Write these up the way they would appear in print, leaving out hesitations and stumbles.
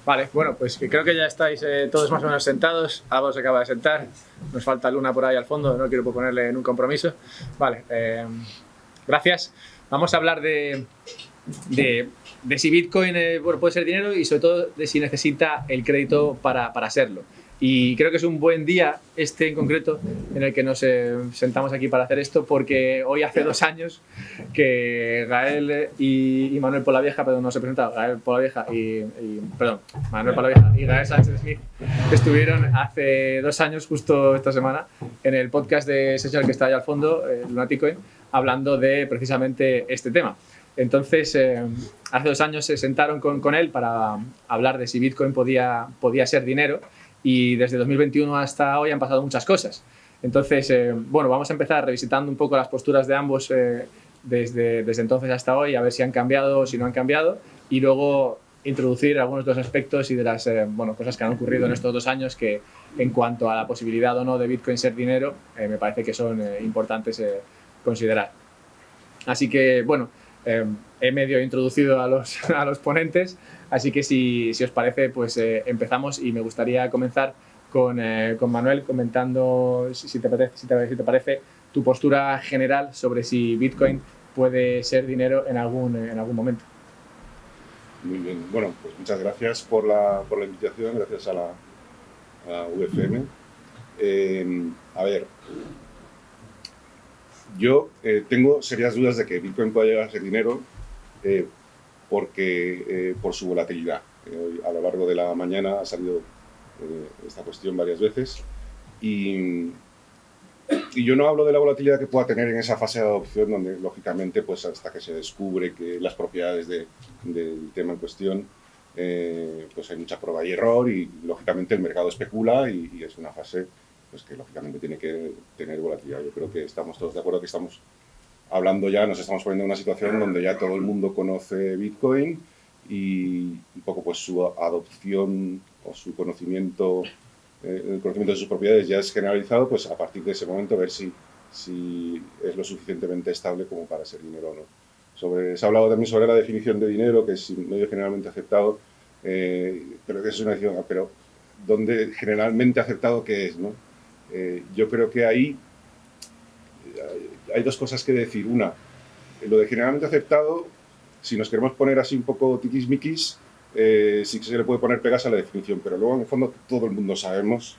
Vale, bueno, pues creo que ya estáis todos más o menos sentados. Alba se acaba de sentar. Nos falta Luna por ahí al fondo, no quiero ponerle en un compromiso. Vale, gracias. Vamos a hablar de si Bitcoin bueno, puede ser dinero y sobre todo de si necesita el crédito para serlo. Y creo que es un buen día este en concreto en el que nos sentamos aquí para hacer esto, porque hoy hace 2 años que Gael y Manuel Polavieja, perdón, no se he presentado, Gael Polavieja Manuel Polavieja y Gael Sánchez Smith estuvieron hace 2 años, justo esta semana, en el podcast de Essential que está ahí al fondo, Lunaticoin, hablando de precisamente este tema. Entonces, hace 2 años se sentaron con él para hablar de si Bitcoin podía ser dinero, y desde 2021 hasta hoy han pasado muchas cosas. Entonces, bueno, vamos a empezar revisitando un poco las posturas de ambos desde entonces hasta hoy, a ver si han cambiado o si no han cambiado, y luego introducir algunos de los aspectos y de las cosas que han ocurrido en estos 2 años que, en cuanto a la posibilidad o no de Bitcoin ser dinero, me parece que son importantes considerar. Así que, bueno, he medio introducido a los ponentes, así que si os parece, pues empezamos, y me gustaría comenzar con Manuel comentando, si te parece, tu postura general sobre si Bitcoin puede ser dinero en algún momento. Muy bien, bueno, pues muchas gracias por la invitación, gracias a la UFM. A ver, yo tengo serias dudas de que Bitcoin pueda llegar a ser dinero porque por su volatilidad. A lo largo de la mañana ha salido esta cuestión varias veces y yo no hablo de la volatilidad que pueda tener en esa fase de adopción, donde lógicamente pues hasta que se descubre que las propiedades del tema en cuestión, pues hay mucha prueba y error, y lógicamente el mercado especula y es una fase pues que lógicamente tiene que tener volatilidad. Yo creo que estamos todos de acuerdo que estamos hablando ya, nos estamos poniendo en una situación donde ya todo el mundo conoce Bitcoin y un poco pues su adopción o su conocimiento, el conocimiento de sus propiedades ya es generalizado, pues a partir de ese momento ver si es lo suficientemente estable como para ser dinero o no. Se ha hablado también sobre la definición de dinero, que es medio generalmente aceptado, pero que es una definición, pero ¿dónde generalmente aceptado qué es, no? Yo creo que ahí hay 2 cosas que decir. Una, lo de generalmente aceptado, si nos queremos poner así un poco tiquismiquis, sí que se le puede poner pegas a la definición, pero luego en el fondo todo el mundo sabemos,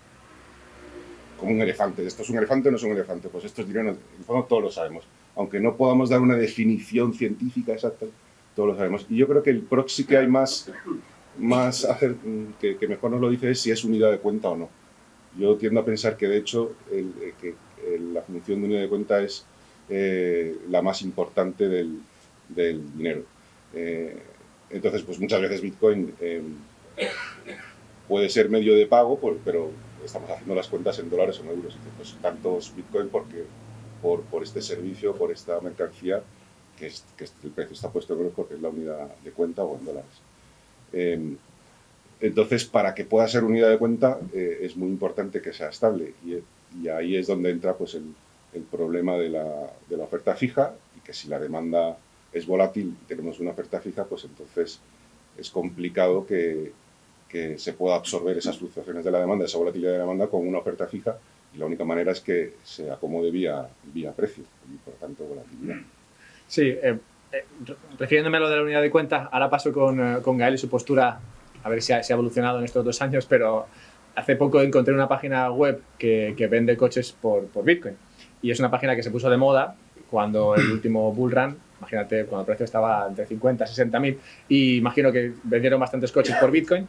como un elefante, ¿esto es un elefante o no es un elefante? Pues esto es dinero, en el fondo todos lo sabemos. Aunque no podamos dar una definición científica exacta, todos lo sabemos. Y yo creo que el proxy que hay que mejor nos lo dice es si es unidad de cuenta o no. Yo tiendo a pensar que, de hecho, la función de unidad de cuenta es la más importante del dinero. Entonces, pues muchas veces Bitcoin puede ser medio de pago, pero estamos haciendo las cuentas en dólares o en euros. Entonces, tantos Bitcoin por este servicio, por esta mercancía, que el precio está puesto en euros porque es la unidad de cuenta, o en dólares. Entonces, para que pueda ser unidad de cuenta, es muy importante que sea estable, y ahí es donde entra pues el problema de la oferta fija, y que si la demanda es volátil y tenemos una oferta fija, pues entonces es complicado que se pueda absorber esas fluctuaciones de la demanda, esa volatilidad de la demanda, con una oferta fija, y la única manera es que se acomode vía precio y por tanto volatilidad. Sí, refiriéndome a lo de la unidad de cuenta, ahora paso con Gael y su postura, a ver si ha evolucionado en estos 2 años, pero hace poco encontré una página web que vende coches por Bitcoin, y es una página que se puso de moda cuando el último bull run, imagínate, cuando el precio estaba entre 50 y 60 mil, y imagino que vendieron bastantes coches por Bitcoin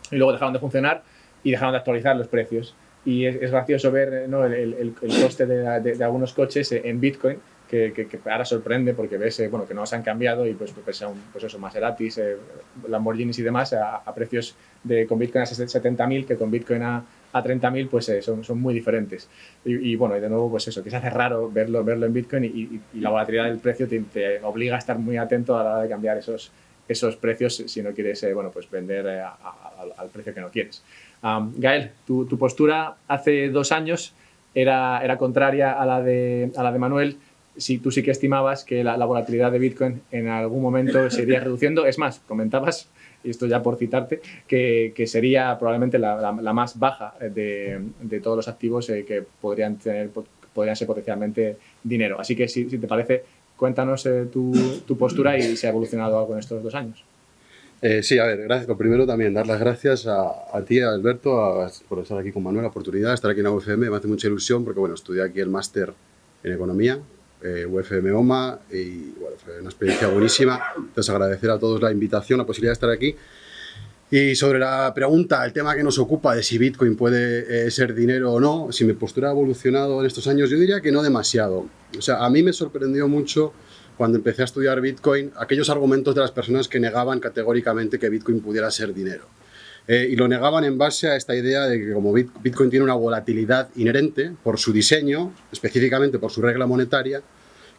y luego dejaron de funcionar y dejaron de actualizar los precios. Y es gracioso ver, ¿no?, el coste de algunos coches en Bitcoin, que ahora sorprende, porque ves bueno, que no se han cambiado, y pues son Maseratis, Lamborghinis y demás a precios con Bitcoin a 70.000, que con Bitcoin a 30.000 pues son muy diferentes. Y bueno, y de nuevo pues eso, que se hace raro verlo en Bitcoin, y la volatilidad del precio te obliga a estar muy atento a la hora de cambiar esos precios si no quieres bueno, pues vender al precio que no quieres. Gael, tu postura hace 2 años era contraria a la de Manuel. si tú sí que estimabas que la volatilidad de Bitcoin en algún momento se iría reduciendo. Es más, comentabas, y esto ya por citarte, que sería probablemente la más baja de todos los activos que podrían ser potencialmente dinero. Así que si te parece, cuéntanos tu postura y si ha evolucionado algo en estos 2 años. Sí, a ver, gracias. Lo primero también dar las gracias a ti, a Alberto, por estar aquí con Manuel, la oportunidad de estar aquí en la UFM. Me hace mucha ilusión porque, bueno, estudié aquí el máster en Economía, UFM OMA, y bueno, fue una experiencia buenísima. Entonces, agradecer a todos la invitación, la posibilidad de estar aquí. Y sobre la pregunta, el tema que nos ocupa de si Bitcoin puede ser dinero o no, si mi postura ha evolucionado en estos años, yo diría que no demasiado. O sea, a mí me sorprendió mucho cuando empecé a estudiar Bitcoin, aquellos argumentos de las personas que negaban categóricamente que Bitcoin pudiera ser dinero. Y lo negaban en base a esta idea de que como Bitcoin tiene una volatilidad inherente por su diseño, específicamente por su regla monetaria,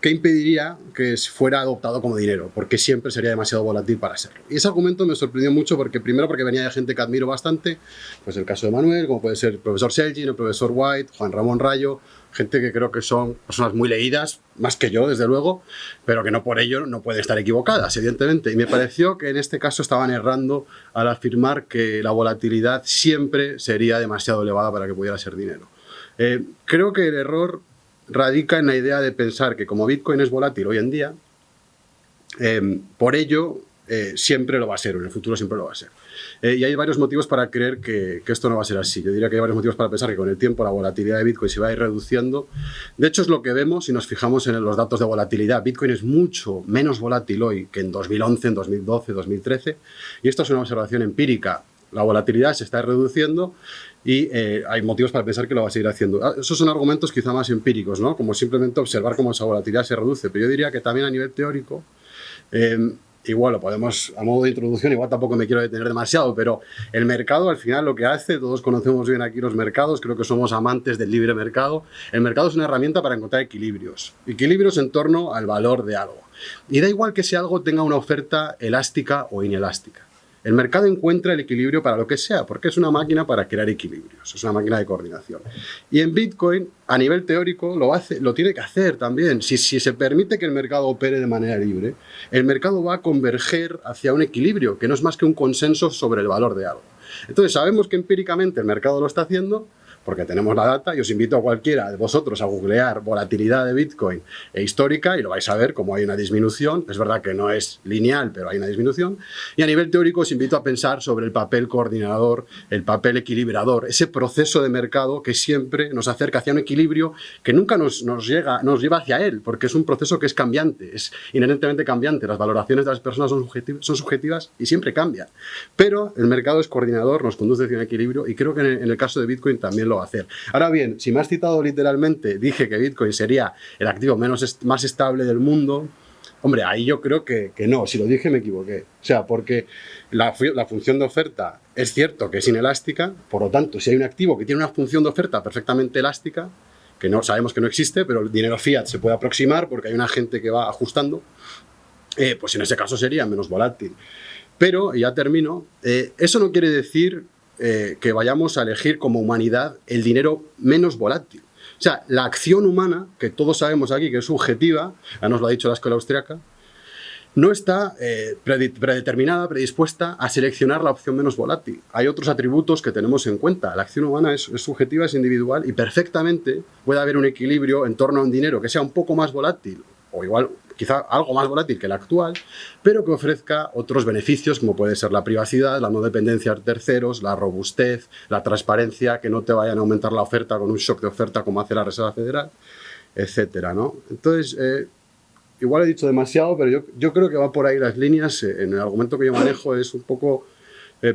que impediría que fuera adoptado como dinero, porque siempre sería demasiado volátil para serlo. Y ese argumento me sorprendió mucho porque venía de gente que admiro bastante, pues el caso de Manuel, como puede ser el profesor Selgin, el profesor White, Juan Ramón Rayo, gente que creo que son personas muy leídas, más que yo, desde luego, pero que no por ello no pueden estar equivocadas, evidentemente. Y me pareció que en este caso estaban errando al afirmar que la volatilidad siempre sería demasiado elevada para que pudiera ser dinero. Creo que el error radica en la idea de pensar que como Bitcoin es volátil hoy en día, por ello siempre lo va a ser, en el futuro siempre lo va a ser. Y hay varios motivos para creer que esto no va a ser así. Yo diría que hay varios motivos para pensar que con el tiempo la volatilidad de Bitcoin se va a ir reduciendo. De hecho, es lo que vemos si nos fijamos en los datos de volatilidad. Bitcoin es mucho menos volátil hoy que en 2011, en 2012, 2013. Y esto es una observación empírica. La volatilidad se está reduciendo y hay motivos para pensar que lo va a seguir haciendo. Esos son argumentos quizá más empíricos, ¿no? Como simplemente observar cómo esa volatilidad se reduce. Pero yo diría que también a nivel teórico, igual lo podemos, a modo de introducción, igual tampoco me quiero detener demasiado, pero el mercado al final lo que hace, todos conocemos bien aquí los mercados, creo que somos amantes del libre mercado. El mercado es una herramienta para encontrar equilibrios en torno al valor de algo. Y da igual que ese algo tenga una oferta elástica o inelástica. El mercado encuentra el equilibrio para lo que sea, porque es una máquina para crear equilibrios, es una máquina de coordinación. Y en Bitcoin, a nivel teórico, lo tiene que hacer también. Si se permite que el mercado opere de manera libre, el mercado va a converger hacia un equilibrio, que no es más que un consenso sobre el valor de algo. Entonces, sabemos que empíricamente el mercado lo está haciendo, porque tenemos la data, y os invito a cualquiera de vosotros a googlear volatilidad de Bitcoin histórica y lo vais a ver como hay una disminución. Es verdad que no es lineal, pero hay una disminución. Y a nivel teórico os invito a pensar sobre el papel coordinador, el papel equilibrador, ese proceso de mercado que siempre nos acerca hacia un equilibrio que nunca nos lleva hacia él, porque es un proceso que es cambiante, es inherentemente cambiante. Las valoraciones de las personas son subjetivas y siempre cambian. Pero el mercado es coordinador, nos conduce hacia un equilibrio y creo que en el caso de Bitcoin también lo va a hacer. Ahora bien, si me has citado literalmente, dije que Bitcoin sería el activo más estable del mundo. Hombre, ahí yo creo que no, si lo dije me equivoqué. O sea, porque la función de oferta es cierto que es inelástica, por lo tanto, si hay un activo que tiene una función de oferta perfectamente elástica, que no sabemos que no existe, pero el dinero fiat se puede aproximar porque hay una gente que va ajustando, pues en ese caso sería menos volátil. Pero, ya termino, eso no quiere decir que vayamos a elegir como humanidad el dinero menos volátil. O sea, la acción humana, que todos sabemos aquí que es subjetiva, ya nos lo ha dicho la escuela austriaca, no está predeterminada, predispuesta a seleccionar la opción menos volátil. Hay otros atributos que tenemos en cuenta. La acción humana es subjetiva, es individual y perfectamente puede haber un equilibrio en torno a un dinero que sea un poco más volátil o igual quizá algo más volátil que el actual, pero que ofrezca otros beneficios como puede ser la privacidad, la no dependencia de terceros, la robustez, la transparencia, que no te vayan a aumentar la oferta con un shock de oferta como hace la Reserva Federal, etcétera, ¿no? Entonces, igual he dicho demasiado, pero yo creo que va por ahí las líneas. En el argumento que yo manejo es un poco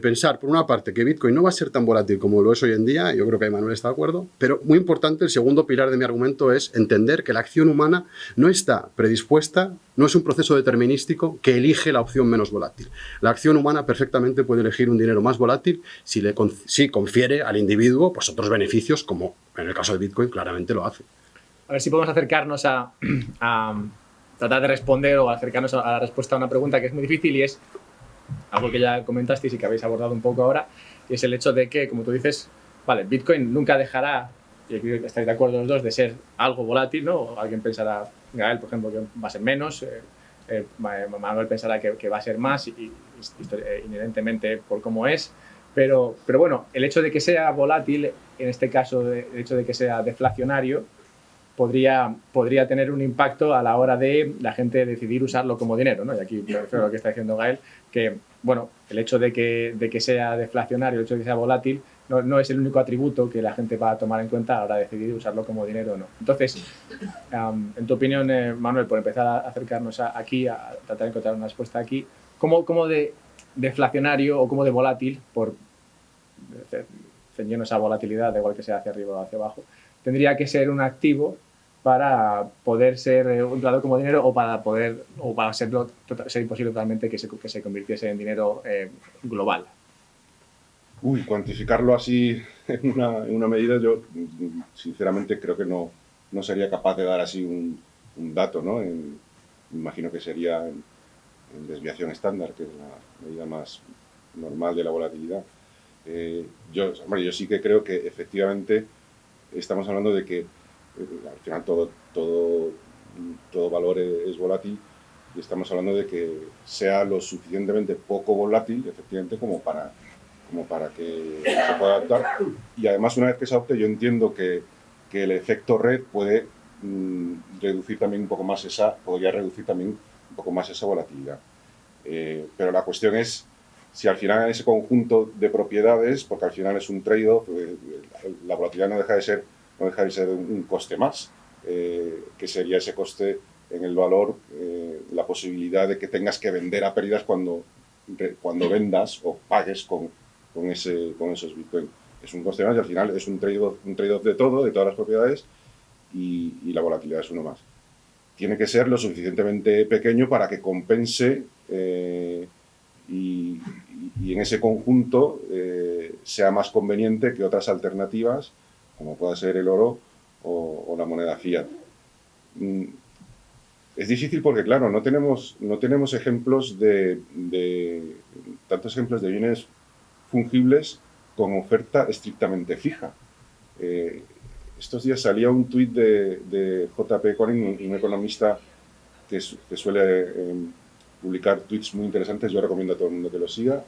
pensar, por una parte, que Bitcoin no va a ser tan volátil como lo es hoy en día, yo creo que Manuel está de acuerdo, pero muy importante, el segundo pilar de mi argumento es entender que la acción humana no está predispuesta, no es un proceso determinístico que elige la opción menos volátil. La acción humana perfectamente puede elegir un dinero más volátil si confiere al individuo pues, otros beneficios, como en el caso de Bitcoin claramente lo hace. A ver si podemos acercarnos a tratar de responder o acercarnos a la respuesta a una pregunta que es muy difícil y es algo que ya comentasteis y que habéis abordado un poco ahora, y es el hecho de que, como tú dices, vale, Bitcoin nunca dejará y aquí estáis de acuerdo los dos, de ser algo volátil, ¿no? O alguien pensará, Gael, por ejemplo, que va a ser menos, Manuel pensará que va a ser más, inherentemente por cómo es, pero bueno, el hecho de que sea volátil, en este caso, el hecho de que sea deflacionario, podría tener un impacto a la hora de la gente decidir usarlo como dinero, ¿no? Y aquí me refiero a lo que está diciendo Gael, que, bueno, el hecho de que sea deflacionario, el hecho de que sea volátil, no es el único atributo que la gente va a tomar en cuenta a la hora de decidir usarlo como dinero o no. Entonces, en tu opinión, Manuel, por empezar a acercarnos aquí, a tratar de encontrar una respuesta aquí, ¿cómo de deflacionario o cómo de volátil, por ceñirnos a volatilidad, da igual que sea hacia arriba o hacia abajo, tendría que ser un activo para poder ser empleado como dinero o para ser imposible totalmente que se convirtiese en dinero global? Cuantificarlo así en una medida, yo sinceramente creo que no sería capaz de dar así un dato, ¿no? Me imagino que sería en desviación estándar, que es la medida más normal de la volatilidad. Yo sí que creo que efectivamente estamos hablando de que al final todo valor es volátil, y estamos hablando de que sea lo suficientemente poco volátil, efectivamente, como para que se pueda adaptar. Y además, una vez que se adopte, yo entiendo que el efecto red puede reducir también un poco más podría reducir también un poco más esa volatilidad. Pero la cuestión es si al final en ese conjunto de propiedades, porque al final es un trade-off, la volatilidad no deja de ser un coste más, que sería ese coste en el valor, la posibilidad de que tengas que vender a pérdidas cuando vendas o pagues con esos Bitcoin. Es un coste más y al final es un trade-off de todas las propiedades, y la volatilidad es uno más. Tiene que ser lo suficientemente pequeño para que compense, y en ese conjunto sea más conveniente que otras alternativas, como pueda ser el oro o la moneda fiat. Es difícil porque, claro, no tenemos ejemplos tantos ejemplos de bienes fungibles con oferta estrictamente fija. Estos días salía un tuit de JP Corin, un economista que suele publicar tweets muy interesantes. Yo recomiendo a todo el mundo que lo siga.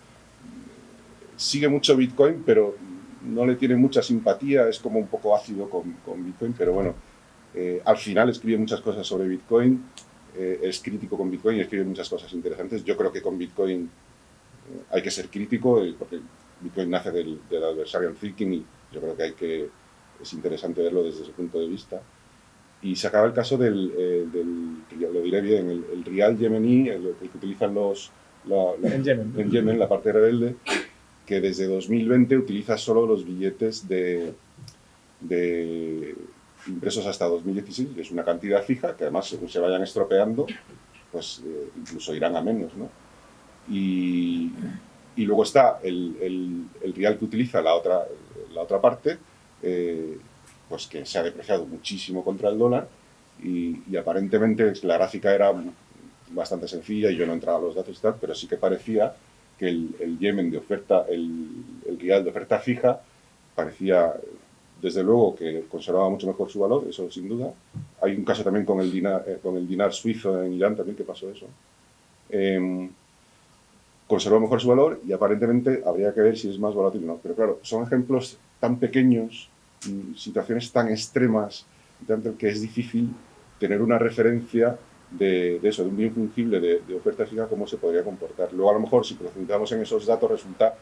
Sigue mucho Bitcoin, pero no le tiene mucha simpatía, es como un poco ácido con Bitcoin, pero bueno, al final escribe muchas cosas sobre Bitcoin, es crítico con Bitcoin y escribe muchas cosas interesantes. Yo creo que con Bitcoin hay que ser crítico, porque Bitcoin nace del adversarial thinking, y yo creo que es interesante verlo desde ese punto de vista. Y se acaba el caso lo diré bien, el Rial Yemení, el que utilizan en Yemen, la parte rebelde, que desde 2020 utiliza solo los billetes de impresos hasta 2016, es una cantidad fija, que además, según se vayan estropeando, pues incluso irán a menos, ¿no? Y luego está el Rial que utiliza la otra parte, pues que se ha depreciado muchísimo contra el dólar, y aparentemente la gráfica era bastante sencilla y yo no entraba a los datos y tal, pero sí que parecía que el Yemen de oferta, el Rial de oferta fija, parecía desde luego que conservaba mucho mejor su valor, eso sin duda. Hay un caso también con el dinar suizo en Irán también que pasó eso. Conservó mejor su valor y aparentemente habría que ver si es más volátil o no. Pero claro, son ejemplos tan pequeños, situaciones tan extremas, tanto que es difícil tener una referencia de un bien fungible de oferta fija, cómo se podría comportar. Luego, a lo mejor, si profundizamos en esos datos, resulta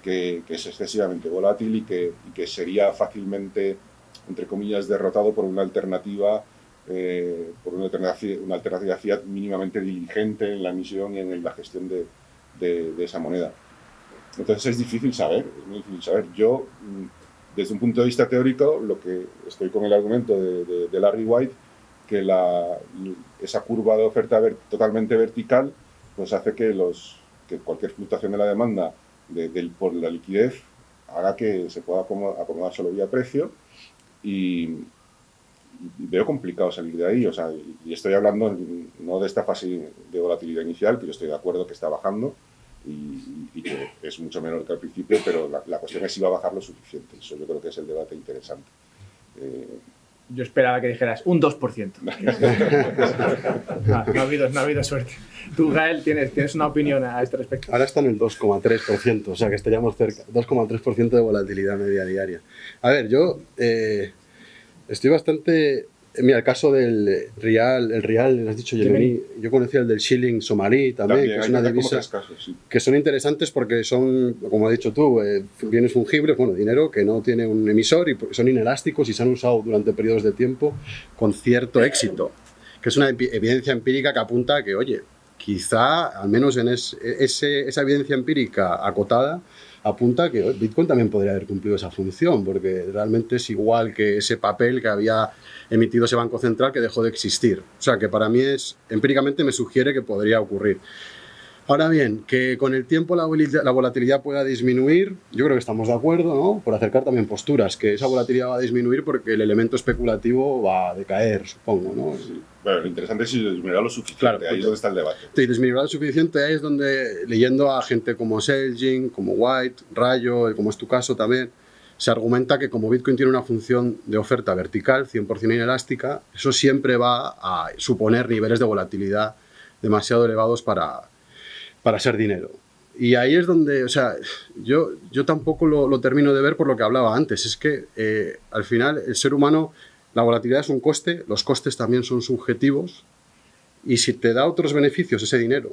que es excesivamente volátil y que sería fácilmente, entre comillas, derrotado por una alternativa fiat mínimamente diligente en la emisión y en la gestión de esa moneda. Entonces es muy difícil saber. Yo, desde un punto de vista teórico, lo que estoy con el argumento de Larry White, que esa curva de oferta totalmente vertical, pues hace que cualquier fluctuación de la demanda por la liquidez haga que se pueda acomodar solo vía precio, y veo complicado salir de ahí. O sea, y estoy hablando no de esta fase de volatilidad inicial, que yo estoy de acuerdo que está bajando y que es mucho menor que al principio, pero la cuestión es si va a bajar lo suficiente. Eso yo creo que es el debate interesante. Yo esperaba que dijeras un 2%. No ha habido suerte. Tú, Gael, tienes una opinión a este respecto. Ahora está en el 2,3%, o sea que estaríamos cerca. 2,3% de volatilidad media diaria. A ver, yo estoy bastante... Mira, el caso del Rial, has dicho Yemení, yo conocía el del Shilling somalí también, que es una divisa que son interesantes porque son, como has dicho tú, bienes fungibles, bueno, dinero que no tiene un emisor y son inelásticos y se han usado durante periodos de tiempo con cierto éxito, que es una evidencia empírica que apunta a que, oye, quizá, al menos en esa evidencia empírica acotada, apunta que Bitcoin también podría haber cumplido esa función, porque realmente es igual que ese papel que había emitido ese Banco Central que dejó de existir. O sea, que para mí empíricamente me sugiere que podría ocurrir. Ahora bien, que con el tiempo la volatilidad pueda disminuir, yo creo que estamos de acuerdo, ¿no? Por acercar también posturas, que esa volatilidad va a disminuir porque el elemento especulativo va a decaer, supongo, ¿no? Sí. Bueno, lo interesante es si disminuirá lo suficiente, claro, ahí es donde está el debate. Sí, disminuirá lo suficiente, ahí es donde, leyendo a gente como Selgin, como White, Rayo, como es tu caso también, se argumenta que como Bitcoin tiene una función de oferta vertical, 100% inelástica, eso siempre va a suponer niveles de volatilidad demasiado elevados para ser dinero. Y ahí es donde, o sea, yo tampoco lo termino de ver por lo que hablaba antes. Es que al final el ser humano, la volatilidad es un coste, los costes también son subjetivos, y si te da otros beneficios ese dinero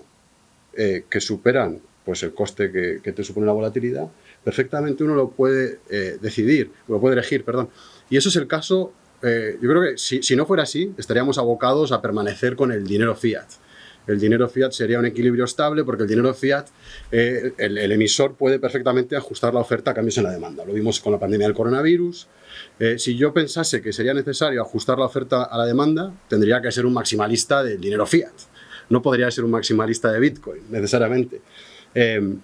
que superan pues el coste que te supone la volatilidad, perfectamente uno lo puede elegir, perdón. Y eso es el caso, yo creo que si no fuera así, estaríamos abocados a permanecer con el dinero fiat. El dinero fiat sería un equilibrio estable porque el dinero fiat, el emisor puede perfectamente ajustar la oferta a cambios en la demanda. Lo vimos con la pandemia del coronavirus. Si yo pensase que sería necesario ajustar la oferta a la demanda, tendría que ser un maximalista del dinero fiat. No podría ser un maximalista de Bitcoin, necesariamente.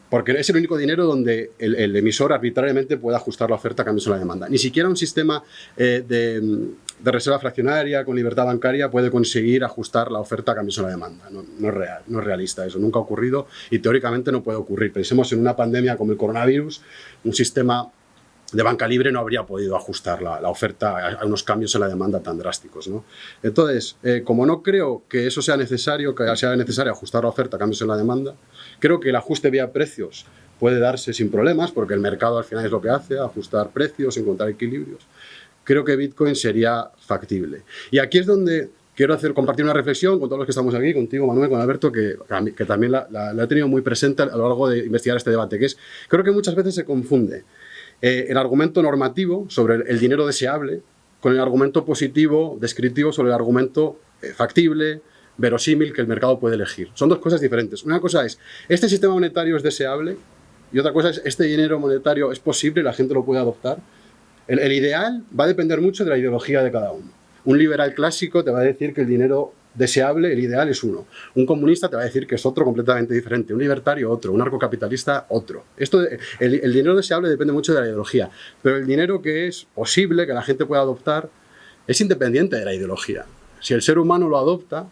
Porque es el único dinero donde el emisor arbitrariamente puede ajustar la oferta a cambios en la demanda. Ni siquiera un sistema de reserva fraccionaria con libertad bancaria puede conseguir ajustar la oferta a cambios en la demanda. No es real, no es realista eso, nunca ha ocurrido y teóricamente no puede ocurrir. Pensemos en una pandemia como el coronavirus, un sistema de banca libre no habría podido ajustar la oferta a unos cambios en la demanda tan drásticos, ¿no? Entonces, como no creo que eso sea necesario, ajustar la oferta a cambios en la demanda, creo que el ajuste vía precios puede darse sin problemas, porque el mercado al final es lo que hace, ajustar precios, encontrar equilibrios. Creo que Bitcoin sería factible. Y aquí es donde quiero compartir una reflexión con todos los que estamos aquí, contigo, Manuel, con Alberto, que también la he tenido muy presente a lo largo de investigar este debate, que es, creo que muchas veces se confunde el argumento normativo sobre el dinero deseable con el argumento positivo, descriptivo, sobre el argumento factible, verosímil, que el mercado puede elegir. Son dos cosas diferentes. Una cosa es, este sistema monetario es deseable, y otra cosa es, este dinero monetario es posible, la gente lo puede adoptar. El ideal va a depender mucho de la ideología de cada uno. Un liberal clásico te va a decir que el dinero deseable, el ideal es uno. Un comunista te va a decir que es otro completamente diferente. Un libertario, otro. Un anarcocapitalista, otro. El dinero deseable depende mucho de la ideología. Pero el dinero que es posible, que la gente pueda adoptar, es independiente de la ideología. Si el ser humano lo adopta,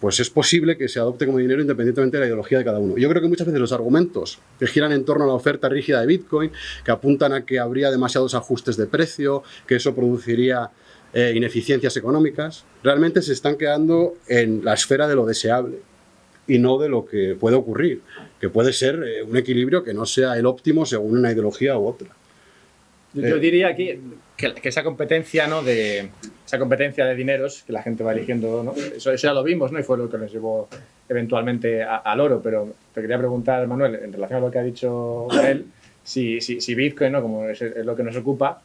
pues es posible que se adopte como dinero independientemente de la ideología de cada uno. Yo creo que muchas veces los argumentos que giran en torno a la oferta rígida de Bitcoin, que apuntan a que habría demasiados ajustes de precio, que eso produciría ineficiencias económicas, realmente se están quedando en la esfera de lo deseable y no de lo que puede ocurrir, que puede ser un equilibrio que no sea el óptimo según una ideología u otra. Yo diría aquí que esa competencia, ¿no? Esa competencia de dineros que la gente va eligiendo, ¿no? Eso ya lo vimos, ¿no? Y fue lo que nos llevó eventualmente al oro. Pero te quería preguntar, Manuel, en relación a lo que ha dicho él, si Bitcoin, ¿no? Como es lo que nos ocupa,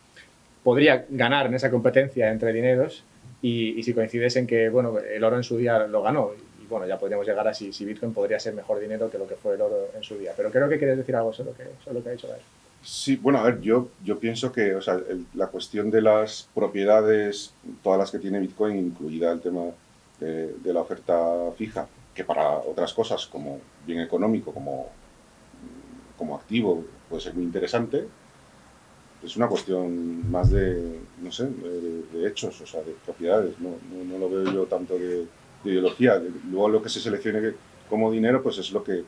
podría ganar en esa competencia entre dineros y si coincides en que, bueno, el oro en su día lo ganó. Y bueno, ya podríamos llegar a si Bitcoin podría ser mejor dinero que lo que fue el oro en su día. Pero creo que quieres decir algo sobre lo que ha dicho él. Sí, bueno, a ver, yo pienso que, o sea, la cuestión de las propiedades, todas las que tiene Bitcoin, incluida el tema de la oferta fija, que para otras cosas como bien económico, como activo, puede ser muy interesante, es una cuestión más de, no sé, de hechos, o sea, de propiedades, no lo veo yo tanto de ideología. Luego lo que se seleccione como dinero, pues es lo que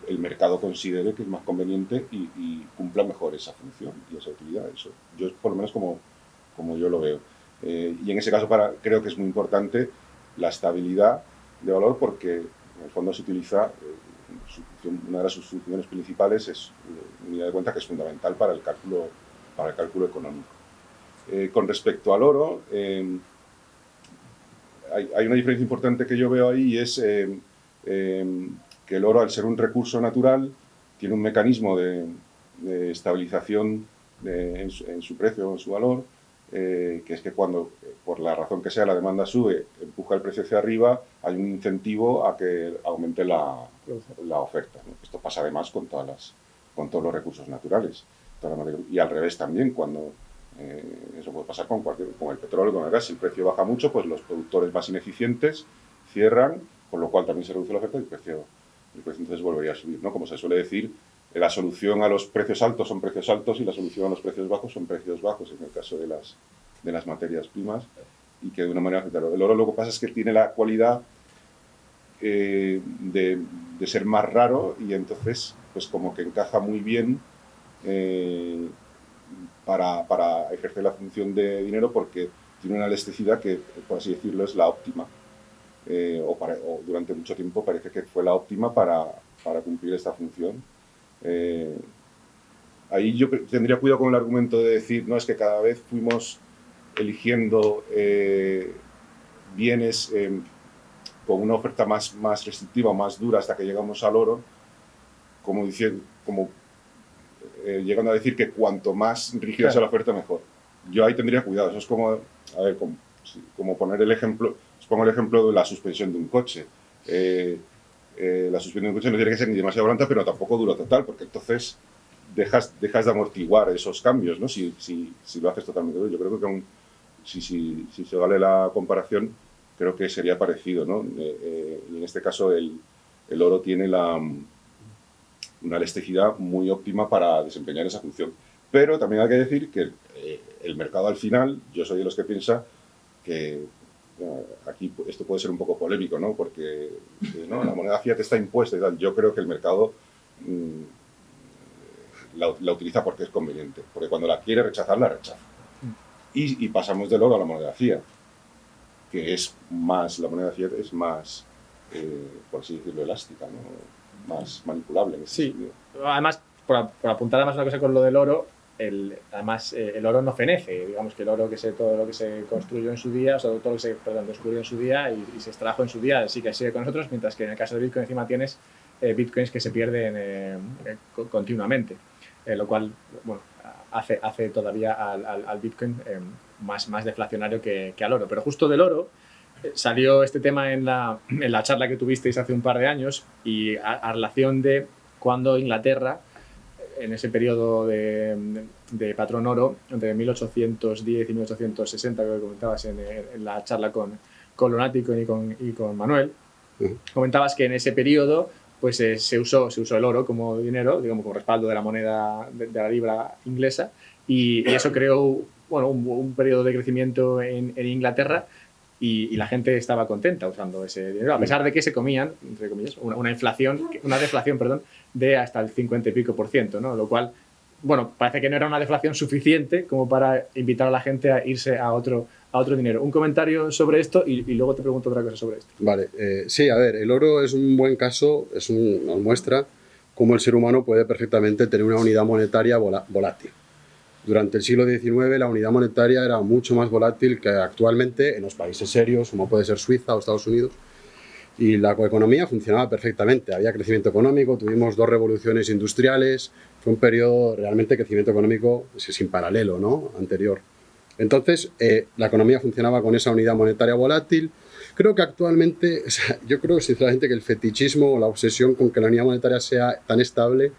el mercado considere que es más conveniente y cumpla mejor esa función y esa utilidad. Eso, yo por lo menos como como yo lo veo. Y en ese caso creo que es muy importante la estabilidad de valor porque en el fondo se utiliza, una de sus funciones principales es unidad de cuenta que es fundamental para el cálculo económico. Con respecto al oro, hay una diferencia importante que yo veo ahí y es que el oro, al ser un recurso natural, tiene un mecanismo de estabilización en su precio o en su valor, que es que cuando, por la razón que sea, la demanda sube, empuja el precio hacia arriba, hay un incentivo a que aumente la oferta, ¿no? Esto pasa además con todos los recursos naturales. Y al revés también, cuando eso puede pasar con el petróleo, con el gas. Si el precio baja mucho, pues los productores más ineficientes cierran, con lo cual también se reduce la oferta y el precio entonces volvería a subir, ¿no? Como se suele decir, la solución a los precios altos son precios altos y la solución a los precios bajos son precios bajos, en el caso de las materias primas, y que de una manera... El oro lo que pasa es que tiene la cualidad de ser más raro y entonces pues como que encaja muy bien para ejercer la función de dinero porque tiene una elasticidad que, por así decirlo, es la óptima. O durante mucho tiempo parece que fue la óptima para cumplir esta función. Ahí yo tendría cuidado con el argumento de decir, no, es que cada vez fuimos eligiendo bienes con una oferta más restrictiva, más dura hasta que llegamos al oro, llegando a decir que cuanto más rígida sea la oferta, mejor. Yo ahí tendría cuidado. Eso es como, a ver, como poner el ejemplo, os pongo el ejemplo de la suspensión de un coche. La suspensión de un coche no tiene que ser ni demasiado blanda, pero tampoco duro total, porque entonces dejas de amortiguar esos cambios, ¿no? Si lo haces totalmente duro. Yo creo que si se vale la comparación, creo que sería parecido, ¿no? Y en este caso el oro tiene una elasticidad muy óptima para desempeñar esa función. Pero también hay que decir que el mercado al final, yo soy de los que piensa que aquí esto puede ser un poco polémico, ¿no? Porque ¿no? La moneda fiat está impuesta y tal. Yo creo que el mercado la utiliza porque es conveniente, porque cuando la quiere rechazar, la rechaza. Y pasamos del oro a la moneda fiat, que es más, la moneda fiat es más, por así decirlo, elástica, ¿no? Más manipulable en ese sentido. Además, por apuntar además una cosa con lo del oro, el oro no fenece, digamos que el oro todo lo que se construyó en su día, o sea, todo lo que se descubrió en su día y se extrajo en su día, sí que sigue con nosotros, mientras que en el caso de Bitcoin encima tienes Bitcoins que se pierden continuamente, lo cual, bueno, hace todavía al Bitcoin más deflacionario que al oro. Pero justo del oro salió este tema en la charla que tuvisteis hace un par de años y a relación de cuando Inglaterra, en ese periodo de patrón oro, entre 1810 y 1860, que comentabas en la charla con Lunático y con Manuel, comentabas que en ese periodo pues, se usó el oro como dinero, digamos, como respaldo de la moneda de la libra inglesa, y eso creó un periodo de crecimiento en Inglaterra. Y la gente estaba contenta usando ese dinero, a pesar de que se comían, entre comillas, una deflación, de hasta el 50 y pico %, ¿no? Lo cual, bueno, parece que no era una deflación suficiente como para invitar a la gente a irse a otro dinero. Un comentario sobre esto y luego te pregunto otra cosa sobre esto. Vale, sí, a ver, el oro es un buen caso, nos muestra cómo el ser humano puede perfectamente tener una unidad monetaria volátil. Durante el siglo XIX la unidad monetaria era mucho más volátil que actualmente en los países serios, como puede ser Suiza o Estados Unidos, y la economía funcionaba perfectamente. Había crecimiento económico, tuvimos 2 revoluciones industriales, fue un periodo realmente de crecimiento económico sin paralelo, ¿no? Anterior. Entonces, la economía funcionaba con esa unidad monetaria volátil. Creo que actualmente, yo creo sinceramente que el fetichismo o la obsesión con que la unidad monetaria sea tan estable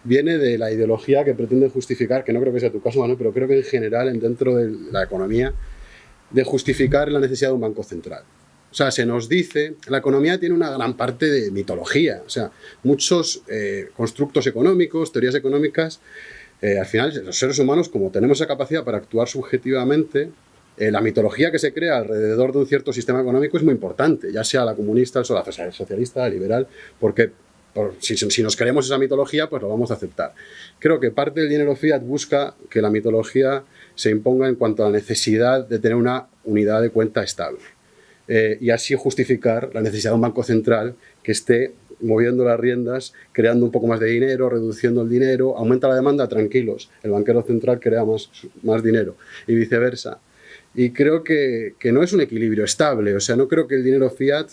viene de la ideología que pretende justificar, que no creo que sea tu caso, Manuel, pero creo que en general dentro de la economía, de justificar la necesidad de un banco central. O sea, se nos dice, la economía tiene una gran parte de mitología, o sea, muchos constructos económicos, teorías económicas, al final los seres humanos, como tenemos esa capacidad para actuar subjetivamente, la mitología que se crea alrededor de un cierto sistema económico es muy importante, ya sea la comunista, la socialista, la liberal, porque si nos creemos esa mitología, pues lo vamos a aceptar. Creo que parte del dinero fiat busca que la mitología se imponga en cuanto a la necesidad de tener una unidad de cuenta estable. Y así justificar la necesidad de un banco central que esté moviendo las riendas, creando un poco más de dinero, reduciendo el dinero, aumenta la demanda, tranquilos, el banquero central crea más dinero y viceversa. Y creo que no es un equilibrio estable, o sea, no creo que el dinero fiat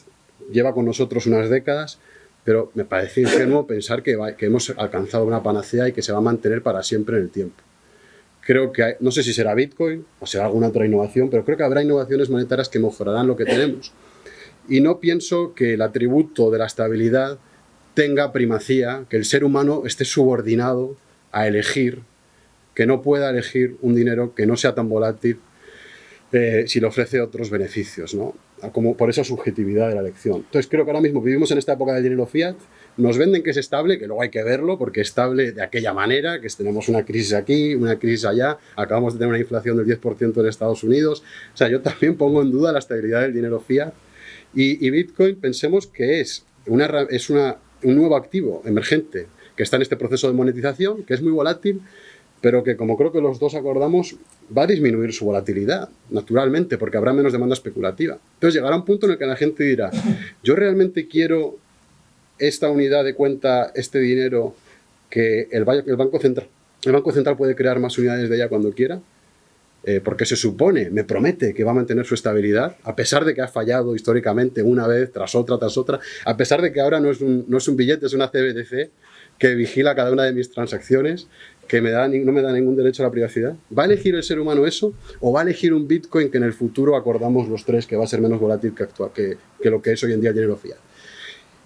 lleva con nosotros unas décadas, pero me parece ingenuo pensar que hemos alcanzado una panacea y que se va a mantener para siempre en el tiempo. Creo que, no sé si será Bitcoin o será alguna otra innovación, pero creo que habrá innovaciones monetarias que mejorarán lo que tenemos. Y no pienso que el atributo de la estabilidad tenga primacía, que el ser humano esté subordinado a elegir, que no pueda elegir un dinero que no sea tan volátil si le ofrece otros beneficios, ¿no? Como por esa subjetividad de la elección. Entonces creo que ahora mismo vivimos en esta época del dinero fiat, nos venden que es estable, que luego hay que verlo, porque es estable de aquella manera, que tenemos una crisis aquí, una crisis allá, acabamos de tener una inflación del 10% en Estados Unidos. O sea, yo también pongo en duda la estabilidad del dinero fiat. Y Bitcoin pensemos que es un nuevo activo emergente que está en este proceso de monetización, que es muy volátil, pero que, como creo que los dos acordamos, va a disminuir su volatilidad, naturalmente, porque habrá menos demanda especulativa. Entonces llegará un punto en el que la gente dirá, yo realmente quiero esta unidad de cuenta, este dinero, que el Banco Central puede crear más unidades de ella cuando quiera, porque se supone, me promete que va a mantener su estabilidad, a pesar de que ha fallado históricamente una vez tras otra, a pesar de que ahora no es un billete, es una CBDC que vigila cada una de mis transacciones, que no me da ningún derecho a la privacidad. ¿Va a elegir el ser humano eso? ¿O va a elegir un Bitcoin que en el futuro acordamos los tres que va a ser menos volátil que lo que es hoy en día el dinero fiat?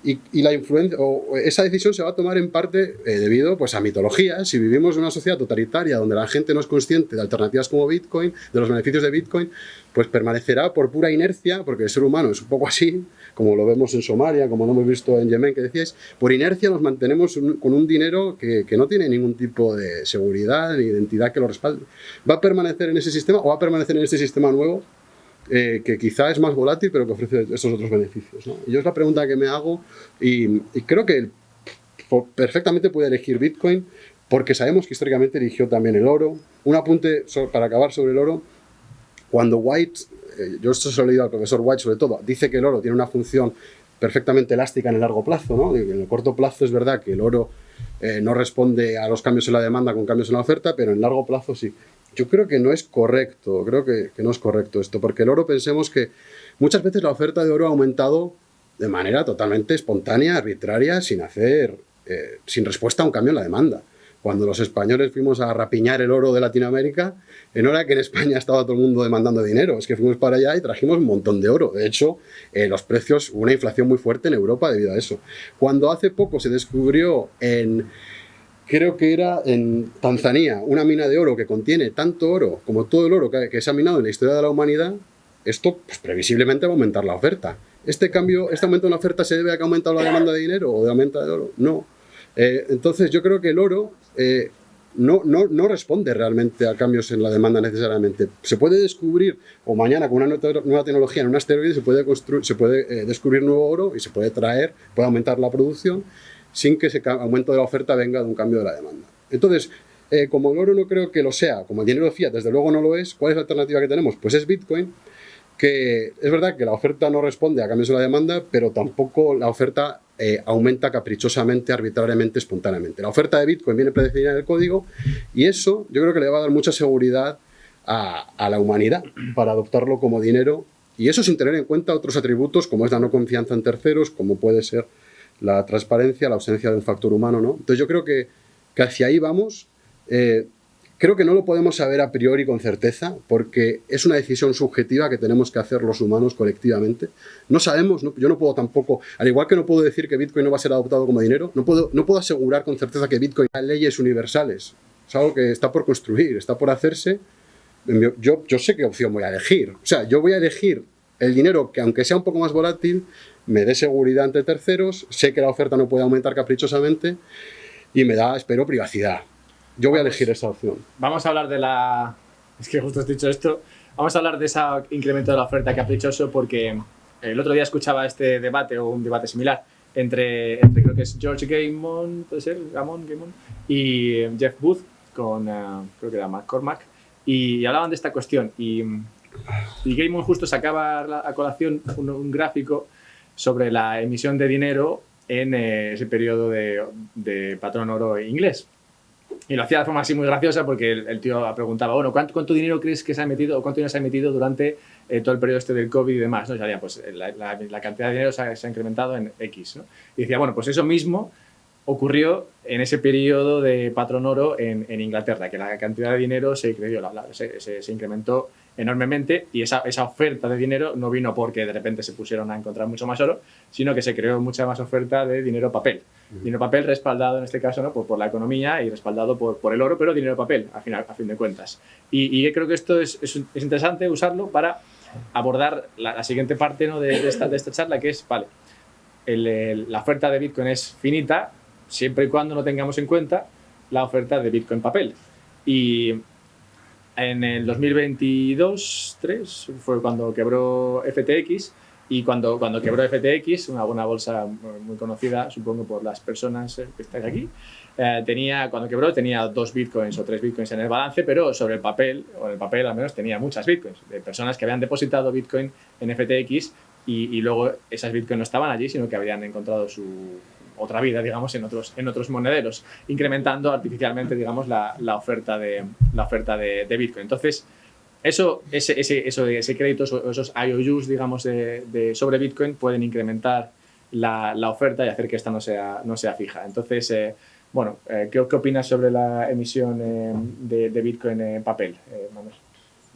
Y la influencia, o esa decisión se va a tomar en parte debido pues, a mitologías. Si vivimos en una sociedad totalitaria donde la gente no es consciente de alternativas como Bitcoin, de los beneficios de Bitcoin, pues permanecerá por pura inercia, porque el ser humano es un poco así, como lo vemos en Somalia, como lo hemos visto en Yemen, que decíais, por inercia nos mantenemos con un dinero que no tiene ningún tipo de seguridad ni identidad que lo respalde. ¿Va a permanecer en ese sistema o va a permanecer en este sistema nuevo? Que quizá es más volátil, pero que ofrece estos otros beneficios, ¿no? Y yo es la pregunta que me hago y creo que perfectamente puede elegir Bitcoin porque sabemos que históricamente eligió también el oro. Un apunte para acabar sobre el oro. Cuando White, yo esto se lo he leído al profesor White sobre todo, dice que el oro tiene una función perfectamente elástica en el largo plazo, ¿no? En el corto plazo es verdad que el oro no responde a los cambios en la demanda con cambios en la oferta, pero en el largo plazo sí. Yo creo que no es correcto, que no es correcto esto, porque el oro, pensemos que muchas veces la oferta de oro ha aumentado de manera totalmente espontánea, arbitraria, sin respuesta a un cambio en la demanda. Cuando los españoles fuimos a rapiñar el oro de Latinoamérica, no era que en España estaba todo el mundo demandando dinero, es que fuimos para allá y trajimos un montón de oro. De hecho, los precios, hubo una inflación muy fuerte en Europa debido a eso. Cuando hace poco se descubrió creo que era en Tanzania, una mina de oro que contiene tanto oro como todo el oro que se ha minado en la historia de la humanidad, esto pues, previsiblemente va a aumentar la oferta. ¿Este aumento en la oferta se debe a que ha aumentado la demanda de dinero o de aumento de oro? No. Entonces yo creo que el oro no responde realmente a cambios en la demanda necesariamente. Se puede descubrir, o mañana con una nueva tecnología en un asteroide se puede descubrir nuevo oro y se puede aumentar la producción, sin que ese aumento de la oferta venga de un cambio de la demanda. Entonces, como el oro no creo que lo sea, como el dinero fiat desde luego no lo es, ¿cuál es la alternativa que tenemos? Pues es Bitcoin, que es verdad que la oferta no responde a cambios en la demanda, pero tampoco la oferta aumenta caprichosamente, arbitrariamente, espontáneamente. La oferta de Bitcoin viene predefinida en el código y eso yo creo que le va a dar mucha seguridad a la humanidad para adoptarlo como dinero, y eso sin tener en cuenta otros atributos como es la no confianza en terceros, como puede ser la transparencia, la ausencia de un factor humano, ¿no? Entonces yo creo que hacia ahí vamos. Creo que no lo podemos saber a priori con certeza, porque es una decisión subjetiva que tenemos que hacer los humanos colectivamente. No sabemos, yo no puedo tampoco, al igual que no puedo decir que Bitcoin no va a ser adoptado como dinero, no puedo asegurar con certeza que Bitcoin hay leyes universales. Es algo que está por construir, está por hacerse. Yo sé qué opción voy a elegir. O sea, yo voy a elegir el dinero que, aunque sea un poco más volátil, me dé seguridad ante terceros, sé que la oferta no puede aumentar caprichosamente y me da, espero, privacidad. Yo voy a elegir esa opción. Vamos a hablar de la... Es que justo has dicho esto. Vamos a hablar de ese incremento de la oferta caprichoso porque el otro día escuchaba este debate o un debate similar creo que es George Gammon, puede ser, Gammon, y Jeff Booth con, creo que era McCormack, y hablaban de esta cuestión. Y Gammon justo sacaba a colación un gráfico sobre la emisión de dinero en ese periodo de patrón oro inglés. Y lo hacía de forma así muy graciosa porque el tío preguntaba, bueno, ¿cuánto dinero crees que se ha emitido o cuánto dinero se ha emitido durante todo el periodo este del COVID y demás? ¿No? Y salía, pues la cantidad de dinero se ha incrementado en X, ¿no? Y decía, bueno, pues eso mismo ocurrió en ese periodo de patrón oro en Inglaterra, que la cantidad de dinero se incrementó enormemente, y esa oferta de dinero no vino porque de repente se pusieron a encontrar mucho más oro, sino que se creó mucha más oferta de dinero papel. Dinero papel respaldado en este caso, ¿no? por la economía y respaldado por el oro, pero dinero papel a fin de cuentas. Y creo que esto es interesante usarlo para abordar la siguiente parte, ¿no? de esta charla, que es, vale, la oferta de Bitcoin es finita siempre y cuando no tengamos en cuenta la oferta de Bitcoin papel. Y en el 2022-3 fue cuando quebró FTX, y cuando quebró FTX, una bolsa muy conocida, supongo, por las personas que estáis aquí, cuando quebró tenía 2 bitcoins o 3 bitcoins en el balance, pero sobre el papel, o en el papel al menos, tenía muchas bitcoins, de personas que habían depositado bitcoin en FTX y luego esas bitcoins no estaban allí, sino que habían encontrado su otra vida, digamos, en otros monederos, incrementando artificialmente, digamos, la oferta de Bitcoin. Entonces, ese crédito, esos IOUs, digamos, sobre Bitcoin pueden incrementar la oferta y hacer que esta no sea fija. Entonces, bueno, ¿qué opinas sobre la emisión de Bitcoin en papel, Manuel?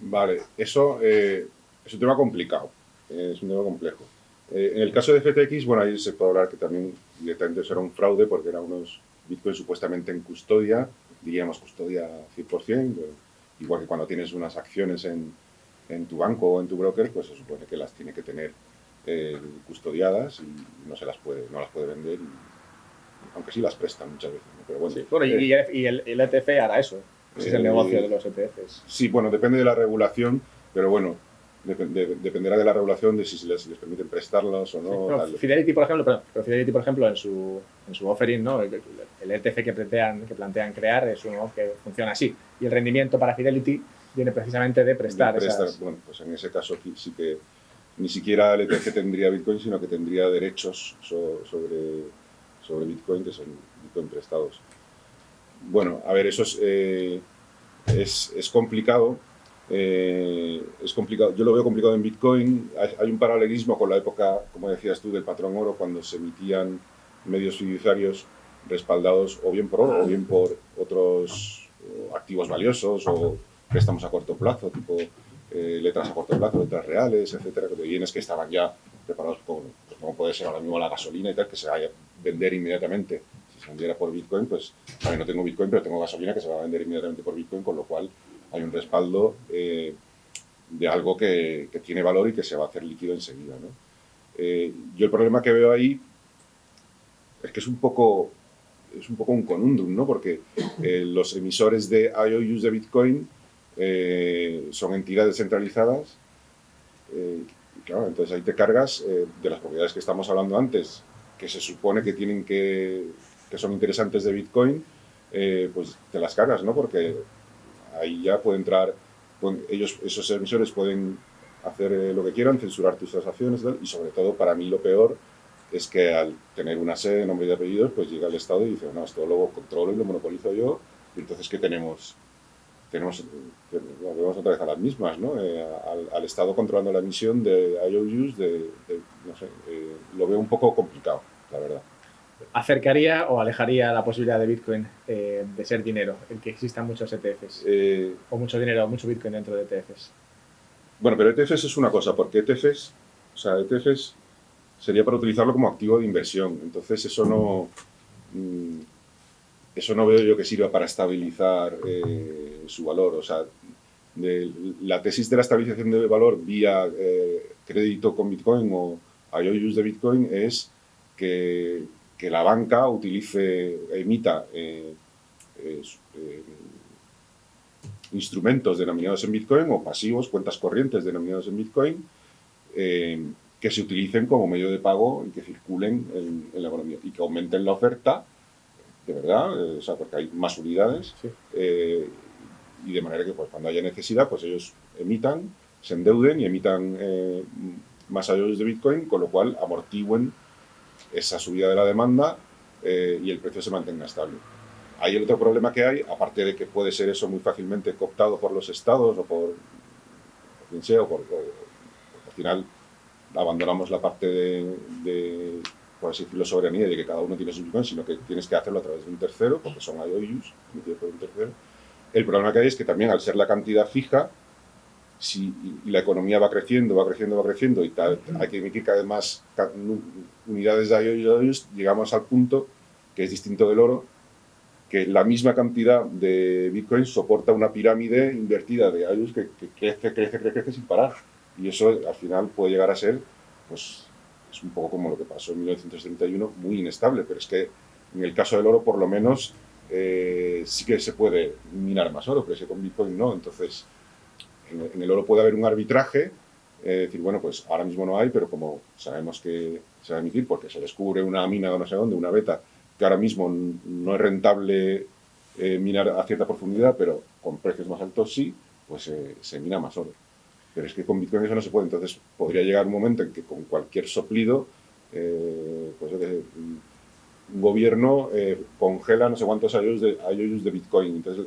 Vale, eso es un tema complicado, es un tema complejo. En el caso de FTX, bueno, ahí se puede hablar que también directamente eso era un fraude porque eran unos bitcoins supuestamente en custodia, diríamos custodia 100%, igual que cuando tienes unas acciones en tu banco o en tu broker, pues se supone que las tiene que tener custodiadas y no las puede vender, aunque sí las prestan muchas veces, ¿no? Pero bueno, sí, bueno, y el ETF hará eso, ese es el negocio de los ETFs. Sí, bueno, depende de la regulación, pero bueno, dependerá de la regulación de si les permiten prestarlas o no. Sí, Fidelity, por ejemplo, en su offering, ¿no? El ETF que plantean crear es uno que funciona así. Y el rendimiento para Fidelity viene precisamente de prestar. Bueno, pues en ese caso sí que ni siquiera el ETF tendría Bitcoin, sino que tendría derechos sobre Bitcoin, que son Bitcoin prestados. Bueno, a ver, eso es complicado. Es complicado. Yo lo veo complicado en Bitcoin. Hay un paralelismo con la época, como decías tú, del patrón oro, cuando se emitían medios fiduciarios respaldados o bien por oro o bien por otros activos valiosos o préstamos a corto plazo, tipo letras a corto plazo, letras reales, etcétera, de bienes que estaban ya preparados, como puede ser ahora mismo la gasolina y tal, que se vaya a vender inmediatamente. Si se vendiera por Bitcoin, pues a ver, no tengo Bitcoin, pero tengo gasolina que se va a vender inmediatamente por Bitcoin, con lo cual hay un respaldo de algo que tiene valor y que se va a hacer líquido enseguida, ¿no? Yo el problema que veo ahí es que es un poco un conundrum, ¿no? Porque los emisores de IOUs de Bitcoin son entidades centralizadas y claro, entonces ahí te cargas de las propiedades que estamos hablando antes, que se supone que son interesantes de Bitcoin, pues te las cargas, ¿no? Porque ahí ya puede entrar, esos emisores pueden hacer lo que quieran, censurar tus transacciones y sobre todo, para mí lo peor es que al tener una sede, nombre y apellidos, pues llega el Estado y dice, no, esto lo controlo y lo monopolizo yo, y entonces ¿qué tenemos volvemos otra vez a las mismas, ¿no? Al Estado controlando la emisión de IOUs, no sé, lo veo un poco complicado, la verdad. ¿Acercaría o alejaría la posibilidad de Bitcoin de ser dinero, el que existan muchos ETFs? O mucho dinero, mucho Bitcoin dentro de ETFs. Bueno, pero ETFs es una cosa, porque ETFs sería para utilizarlo como activo de inversión. Entonces eso no veo yo que sirva para estabilizar su valor. O sea, la tesis de la estabilización de valor vía crédito con Bitcoin o IOUs de Bitcoin es que la banca emita instrumentos denominados en Bitcoin o pasivos, cuentas corrientes denominados en Bitcoin, que que se utilicen como medio de pago y que circulen en la economía y que aumenten la oferta, de verdad, o sea, porque hay más unidades, Sí. Y de manera que pues, cuando haya necesidad, pues ellos emitan, se endeuden y emitan más IOUs de Bitcoin, con lo cual amortigüen esa subida de la demanda y el precio se mantenga estable. Ahí el otro problema que hay, aparte de que puede ser eso muy fácilmente cooptado por los estados o por quien sea, o al final abandonamos la parte de por así decirlo, soberanía de que cada uno tiene su Bitcoin, sino que tienes que hacerlo a través de un tercero, porque son IOUs emitidos por un tercero. El problema que hay es que también al ser la cantidad fija, si la economía va creciendo y tal, hay que emitir cada vez más unidades de IOUs, llegamos al punto que es distinto del oro, que la misma cantidad de Bitcoin soporta una pirámide invertida de IOUs que crece sin parar. Y eso al final puede llegar a ser, pues, es un poco como lo que pasó en 1931, muy inestable, pero es que en el caso del oro, por lo menos, sí que se puede minar más oro, pero es que con Bitcoin no. Entonces, en el oro puede haber un arbitraje, decir, bueno, pues ahora mismo no hay, pero como sabemos que se va a emitir porque se descubre una mina o no sé dónde, una beta, que ahora mismo no es rentable minar a cierta profundidad, pero con precios más altos sí, pues se mina más oro. Pero es que con Bitcoin eso no se puede. Entonces podría llegar un momento en que con cualquier soplido, pues un gobierno congela no sé cuántos IOUs de Bitcoin. Entonces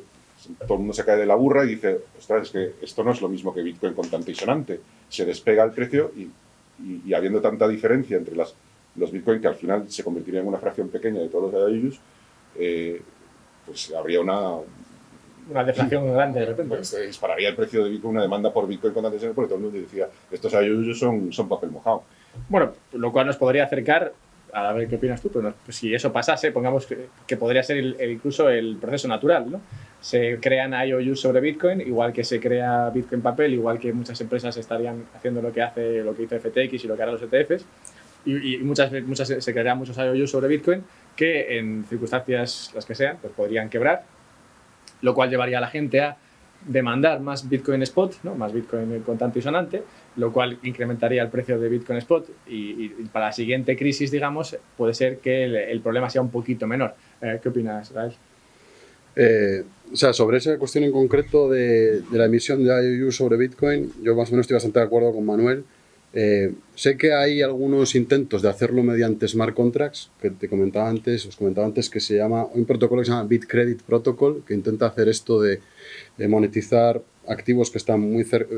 todo el mundo se cae de la burra y dice, ostras, es que esto no es lo mismo que Bitcoin contante y sonante. Se despega el precio y habiendo tanta diferencia entre los Bitcoin, que al final se convertiría en una fracción pequeña de todos los IOUs, pues habría una deflación grande de repente. Pues se dispararía el precio de Bitcoin, una demanda por Bitcoin contante, porque todo el mundo decía, estos IOUs son papel mojado. Bueno, lo cual nos podría acercar, a ver qué opinas tú, pero pues si eso pasase, pongamos que podría ser incluso el proceso natural, ¿no? Se crean IOUs sobre Bitcoin, igual que se crea Bitcoin papel, igual que muchas empresas estarían haciendo lo que hizo FTX y lo que harán los ETFs, y muchas se crearán muchos IOUs sobre Bitcoin que en circunstancias las que sean, pues podrían quebrar, lo cual llevaría a la gente a demandar más Bitcoin Spot, ¿no? Más Bitcoin contante y sonante, lo cual incrementaría el precio de Bitcoin Spot y para la siguiente crisis, digamos, puede ser que el problema sea un poquito menor. ¿Qué opinas, Rael? O sea, sobre esa cuestión en concreto de la emisión de IOU sobre Bitcoin, yo más o menos estoy bastante de acuerdo con Manuel. Sé que hay algunos intentos de hacerlo mediante smart contracts, que os comentaba antes, que se llama un protocolo que se llama BitCredit Protocol, que intenta hacer esto de monetizar activos que están muy cerca,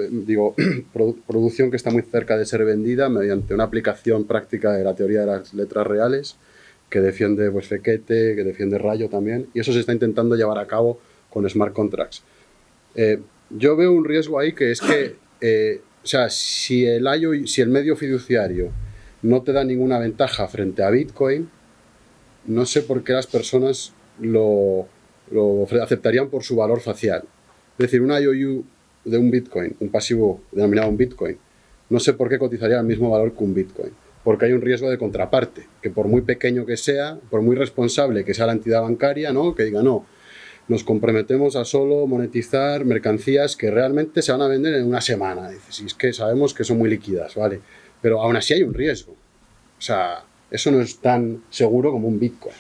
producción que está muy cerca de ser vendida mediante una aplicación práctica de la teoría de las letras reales, que defiende pues, Fekete, que defiende Rayo también, y eso se está intentando llevar a cabo con smart contracts. Yo veo un riesgo ahí que es que o sea, si el medio fiduciario no te da ninguna ventaja frente a Bitcoin, no sé por qué las personas lo aceptarían por su valor facial. Es decir, un IOU de un Bitcoin, un pasivo denominado un Bitcoin, no sé por qué cotizaría al mismo valor que un Bitcoin. Porque hay un riesgo de contraparte, que por muy pequeño que sea, por muy responsable que sea la entidad bancaria, ¿no? Que diga, no, nos comprometemos a solo monetizar mercancías que realmente se van a vender en una semana. Dices, y es que sabemos que son muy líquidas, ¿vale? Pero aún así hay un riesgo. O sea, eso no es tan seguro como un Bitcoin.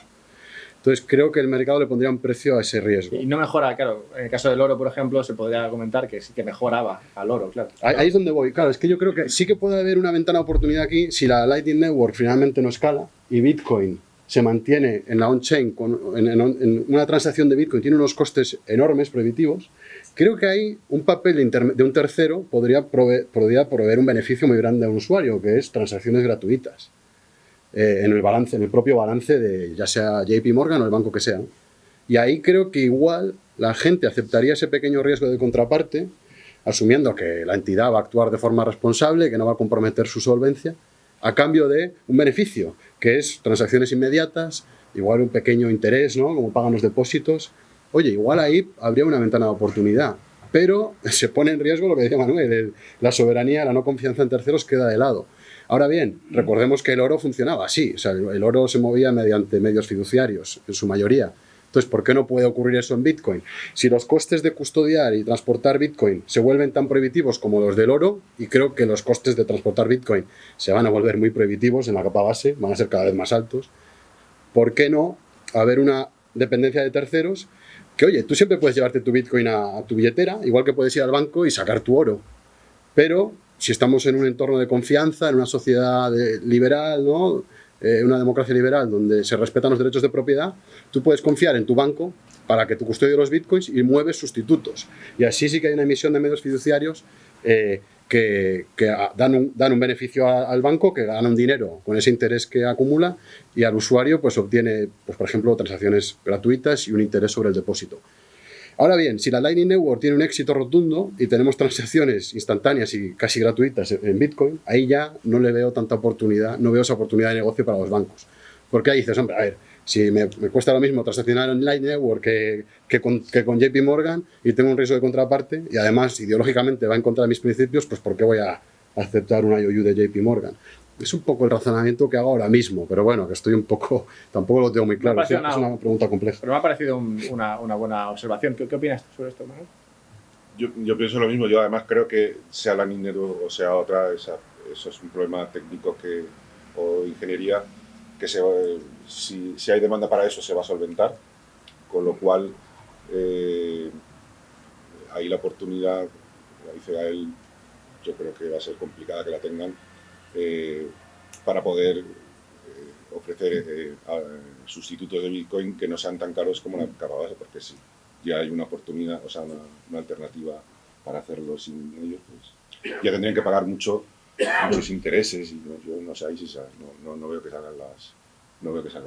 Entonces creo que el mercado le pondría un precio a ese riesgo. Y no mejora, claro, en el caso del oro, por ejemplo, se podría comentar que sí que mejoraba al oro, claro. Ahí es donde voy. Claro, es que yo creo que sí que puede haber una ventana de oportunidad aquí si la Lightning Network finalmente no escala y Bitcoin se mantiene en la on-chain, en una transacción de Bitcoin tiene unos costes enormes, prohibitivos. Creo que ahí un papel de un tercero podría proveer un beneficio muy grande a un usuario, que es transacciones gratuitas. En el propio balance de ya sea JP Morgan o el banco que sea, ¿no? Y ahí creo que igual la gente aceptaría ese pequeño riesgo de contraparte, asumiendo que la entidad va a actuar de forma responsable, que no va a comprometer su solvencia, a cambio de un beneficio, que es transacciones inmediatas, igual un pequeño interés, ¿no? Como pagan los depósitos. Oye, igual ahí habría una ventana de oportunidad, pero se pone en riesgo lo que decía Manuel, la soberanía, la no confianza en terceros queda de lado. Ahora bien, recordemos que el oro funcionaba así, o sea, el oro se movía mediante medios fiduciarios, en su mayoría, Entonces, ¿por qué no puede ocurrir eso en Bitcoin? Si los costes de custodiar y transportar Bitcoin se vuelven tan prohibitivos como los del oro, y creo que los costes de transportar Bitcoin se van a volver muy prohibitivos en la capa base, van a ser cada vez más altos, ¿por qué no haber una dependencia de terceros? Que, oye, tú siempre puedes llevarte tu Bitcoin a tu billetera, igual que puedes ir al banco y sacar tu oro. Pero si estamos en un entorno de confianza, en una sociedad liberal, ¿no? Una democracia liberal donde se respetan los derechos de propiedad, tú puedes confiar en tu banco para que tú custodie los bitcoins y mueves sustitutos. Y así sí que hay una emisión de medios fiduciarios que dan un beneficio al banco, que gana un dinero con ese interés que acumula, y al usuario pues obtiene, pues, por ejemplo, transacciones gratuitas y un interés sobre el depósito. Ahora bien, si la Lightning Network tiene un éxito rotundo y tenemos transacciones instantáneas y casi gratuitas en Bitcoin, ahí ya no le veo tanta oportunidad, no veo esa oportunidad de negocio para los bancos. Porque ahí dices, hombre, a ver, si me cuesta lo mismo transaccionar en Lightning Network que con JP Morgan y tengo un riesgo de contraparte y además ideológicamente va en contra de mis principios, pues ¿por qué voy a aceptar una IOU de JP Morgan? Es un poco el razonamiento que hago ahora mismo, pero bueno, que estoy un poco, tampoco lo tengo muy claro, es una pregunta compleja. Pero me ha parecido una buena observación. ¿Qué opinas sobre esto, Manuel? Yo pienso lo mismo. Yo además creo que sea la Network o sea otra, eso es un problema técnico o ingeniería que si hay demanda para eso se va a solventar, con lo cual ahí la oportunidad, como dice Gael, yo creo que va a ser complicada que la tengan para poder ofrecer sustitutos de Bitcoin que no sean tan caros como la capa base, porque si ya hay una oportunidad, o sea, una alternativa para hacerlo sin ellos, pues ya tendrían que pagar muchos intereses y yo no sé ahí si no veo que salgan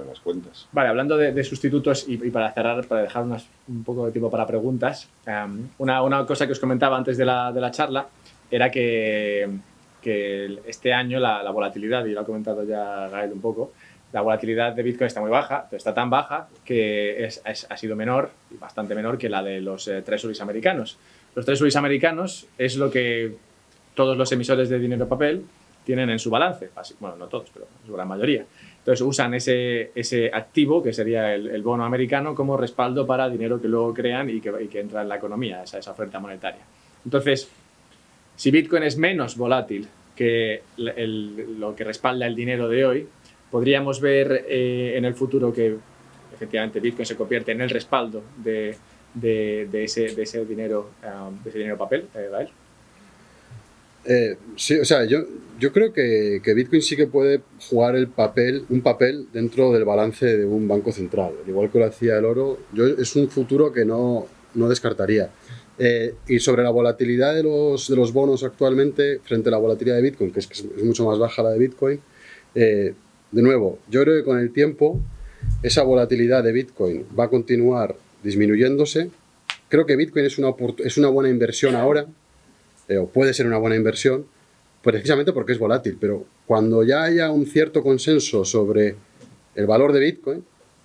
las cuentas. Vale, hablando de sustitutos y para cerrar, para dejar un poco de tiempo para preguntas, una cosa que os comentaba antes de la charla era que este año la volatilidad, y lo ha comentado ya Gael un poco, la volatilidad de Bitcoin está muy baja, está tan baja que ha sido menor, bastante menor que la de los treasuries americanos. Los treasuries americanos es lo que todos los emisores de dinero papel tienen en su balance. Bueno, no todos, pero en su gran mayoría. Entonces usan ese activo, que sería el bono americano, como respaldo para dinero que luego crean y que entra en la economía, esa oferta monetaria. Entonces, si Bitcoin es menos volátil que lo que respalda el dinero de hoy, podríamos ver en el futuro que efectivamente Bitcoin se convierte en el respaldo de ese dinero papel, Gael. Sí, o sea, yo creo que Bitcoin sí que puede jugar un papel dentro del balance de un banco central, al igual que lo hacía el oro. Es un futuro que no descartaría. Y sobre la volatilidad de los bonos actualmente frente a la volatilidad de Bitcoin, que es mucho más baja la de Bitcoin, de nuevo, yo creo que con el tiempo esa volatilidad de Bitcoin va a continuar disminuyéndose. Creo que Bitcoin es una buena inversión ahora, o puede ser una buena inversión, precisamente porque es volátil, pero cuando ya haya un cierto consenso sobre el valor de Bitcoin,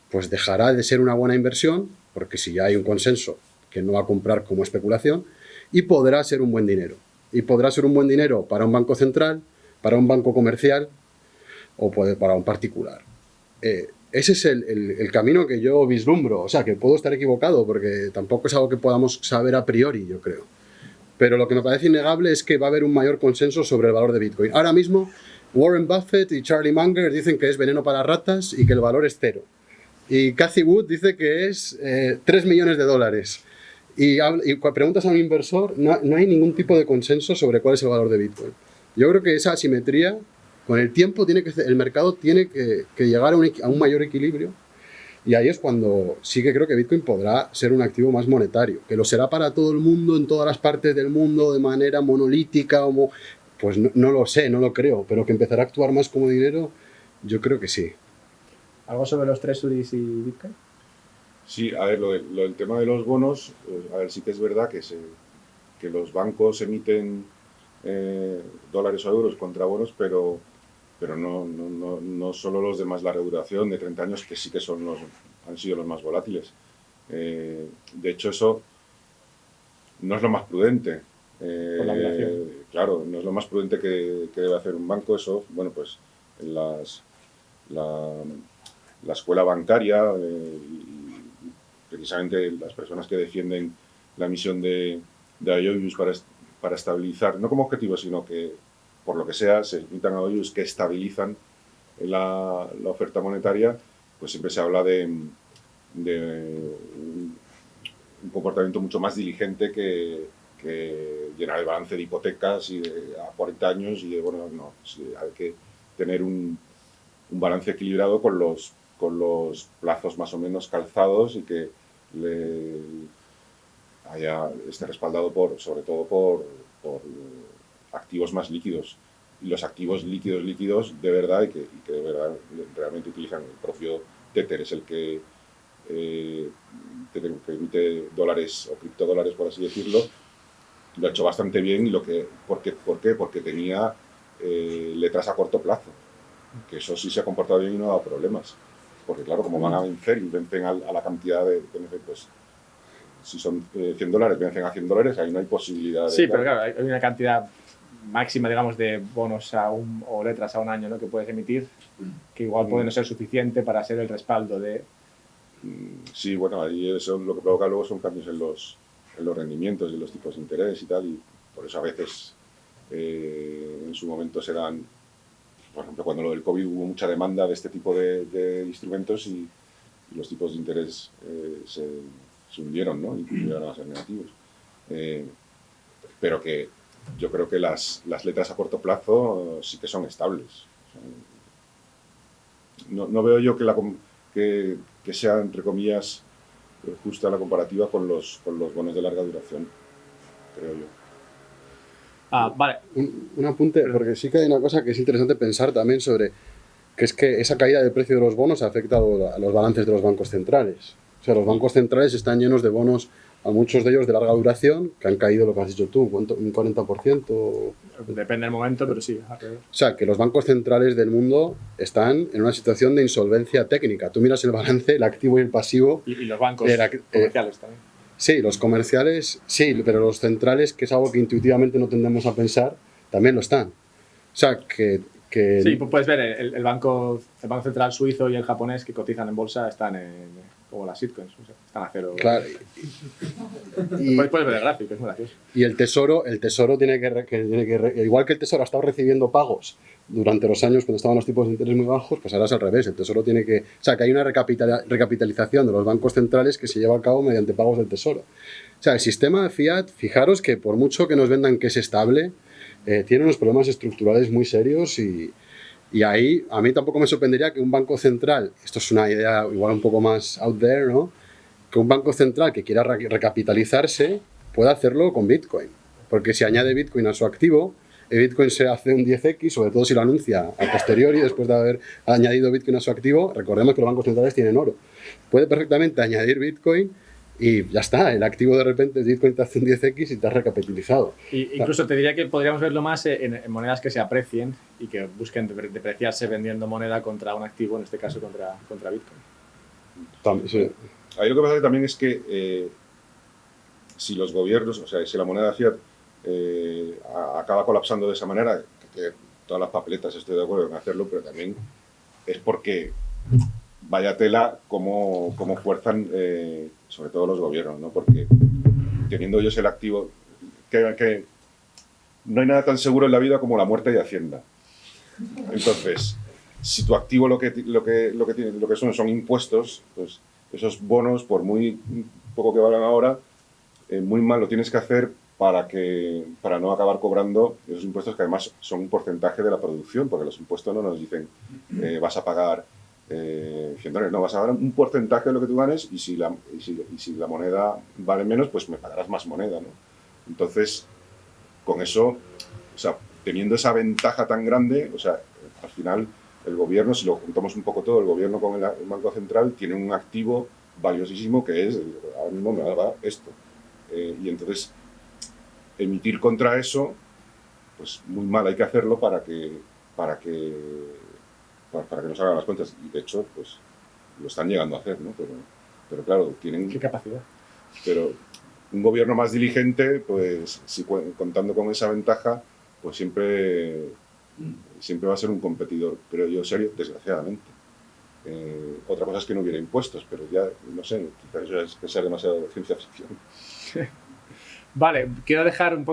pues dejará de ser una buena inversión, porque si ya hay un consenso que no va a comprar como especulación, y podrá ser un buen dinero. Y podrá ser un buen dinero para un banco central, para un banco comercial o para un particular. Ese es el camino que yo vislumbro. O sea, que puedo estar equivocado porque tampoco es algo que podamos saber a priori, yo creo. Pero lo que me parece innegable es que va a haber un mayor consenso sobre el valor de Bitcoin. Ahora mismo, Warren Buffett y Charlie Munger dicen que es veneno para ratas y que el valor es 0. Y Cathie Wood dice que es 3 millones de dólares. Y cuando preguntas a un inversor, no hay ningún tipo de consenso sobre cuál es el valor de Bitcoin. Yo creo que esa asimetría, con el tiempo, el mercado tiene que llegar a un mayor equilibrio. Y ahí es cuando sí que creo que Bitcoin podrá ser un activo más monetario. Que lo será para todo el mundo, en todas las partes del mundo, de manera monolítica, pues no lo sé, no lo creo. Pero que empezará a actuar más como dinero, yo creo que sí. ¿Algo sobre los treasuries y Bitcoin? Sí, a ver, el tema de los bonos, a ver, sí que es verdad que los bancos emiten dólares o euros contra bonos, pero no solo los de más larga duración, de 30 años, que sí que han sido los más volátiles. De hecho, eso no es lo más prudente. Por la duración. Claro, no es lo más prudente que debe hacer un banco. Eso, bueno, pues en la escuela bancaria precisamente las personas que defienden la emisión de IOUs para estabilizar, no como objetivo, sino que por lo que sea se emitan IOUs que estabilizan la oferta monetaria, pues siempre se habla de un comportamiento mucho más diligente que llenar el balance de hipotecas a 40 años y bueno, no, sí, hay que tener un balance equilibrado con los plazos más o menos calzados y que esté respaldado sobre todo por activos más líquidos. Y los activos líquidos de verdad y que de verdad realmente utilizan el propio Tether, es el que emite dólares o criptodólares, por así decirlo, lo ha hecho bastante bien. Y ¿por qué? Porque tenía letras a corto plazo, que eso sí se ha comportado bien y no ha dado problemas. Porque claro, como van a vencer y vencen a la cantidad de pues si son $100, vencen a $100, ahí no hay posibilidad de... Sí, pero claro, hay una cantidad máxima, digamos, de bonos o letras a un año, ¿no?, que puedes emitir, que igual puede no ser suficiente para ser el respaldo de... Sí, bueno, ahí eso lo que provoca luego son cambios en los rendimientos y en los tipos de interés y tal, y por eso a veces en su momento se dan, por ejemplo, cuando lo del COVID hubo mucha demanda de este tipo de instrumentos y los tipos de interés se hundieron, ¿no?, y llegaron a ser negativos. Pero que yo creo que las letras a corto plazo sí que son estables. O sea, no veo yo que sea, entre comillas, justa la comparativa con los bonos de larga duración, creo yo. Vale. Un apunte, porque sí que hay una cosa que es interesante pensar también sobre, que es que esa caída del precio de los bonos ha afectado a los balances de los bancos centrales. O sea, los bancos centrales están llenos de bonos, a muchos de ellos de larga duración, que han caído, lo que has dicho tú, un 40%. Depende del momento, pero sí. Alrededor. O sea, que los bancos centrales del mundo están en una situación de insolvencia técnica. Tú miras el balance, el activo y el pasivo. Y los bancos comerciales también. Sí, los comerciales, sí, pero los centrales, que es algo que intuitivamente no tendemos a pensar, también lo están. O sea, que sí, pues puedes ver el banco central suizo y el japonés que cotizan en bolsa están como las shitcoins, o sea, están a cero. Claro. Puedes ver el gráfico, es muy gracioso. Y el tesoro tiene que igual que el tesoro ha estado recibiendo pagos durante los años cuando estaban los tipos de interés muy bajos, pues ahora es al revés. El tesoro tiene que... O sea, que hay una recapitalización de los bancos centrales que se lleva a cabo mediante pagos del tesoro. O sea, el sistema de fiat, fijaros que por mucho que nos vendan que es estable, tiene unos problemas estructurales muy serios y ahí a mí tampoco me sorprendería que un banco central, esto es una idea igual un poco más out there, ¿no?, que un banco central que quiera recapitalizarse pueda hacerlo con Bitcoin. Porque si añade Bitcoin a su activo, el Bitcoin se hace un 10x, sobre todo si lo anuncia a posteriori, después de haber añadido Bitcoin a su activo. Recordemos que los bancos centrales tienen oro. Puede perfectamente añadir Bitcoin y ya está, el activo de repente, el Bitcoin te hace un 10x y te has recapitalizado. Incluso te diría que podríamos verlo más en monedas que se aprecien y que busquen depreciarse vendiendo moneda contra un activo, en este caso contra Bitcoin. Sí. Ahí lo que pasa también es que si los gobiernos, o sea, si la moneda fiat acaba colapsando de esa manera, que todas las papeletas estoy de acuerdo en hacerlo, pero también es porque vaya tela como fuerzan sobre todo los gobiernos, ¿no? Porque teniendo ellos el activo, que no hay nada tan seguro en la vida como la muerte y Hacienda. Entonces, si tu activo lo que son impuestos, pues esos bonos, por muy poco que valgan ahora, muy mal lo tienes que hacer para no acabar cobrando esos impuestos, que además son un porcentaje de la producción, porque los impuestos no nos dicen vas a pagar $100, no, vas a pagar un porcentaje de lo que tú ganes y si la moneda vale menos, pues me pagarás más moneda, ¿no? Entonces, con eso, o sea, teniendo esa ventaja tan grande, o sea, al final el gobierno, si lo juntamos un poco todo, el gobierno con el Banco Central tiene un activo valiosísimo que es, ahora mismo me da esto. Y entonces, emitir contra eso, pues muy mal hay que hacerlo para que nos hagan las cuentas. Y de hecho, pues lo están llegando a hacer, ¿no? Pero claro, tienen... ¿Qué capacidad? Pero un gobierno más diligente, pues si contando con esa ventaja, pues siempre va a ser un competidor, creo yo, serio, desgraciadamente. Otra cosa es que no hubiera impuestos, pero ya, no sé, quizás eso es pensar demasiado de ciencia ficción. Vale, quiero dejar unos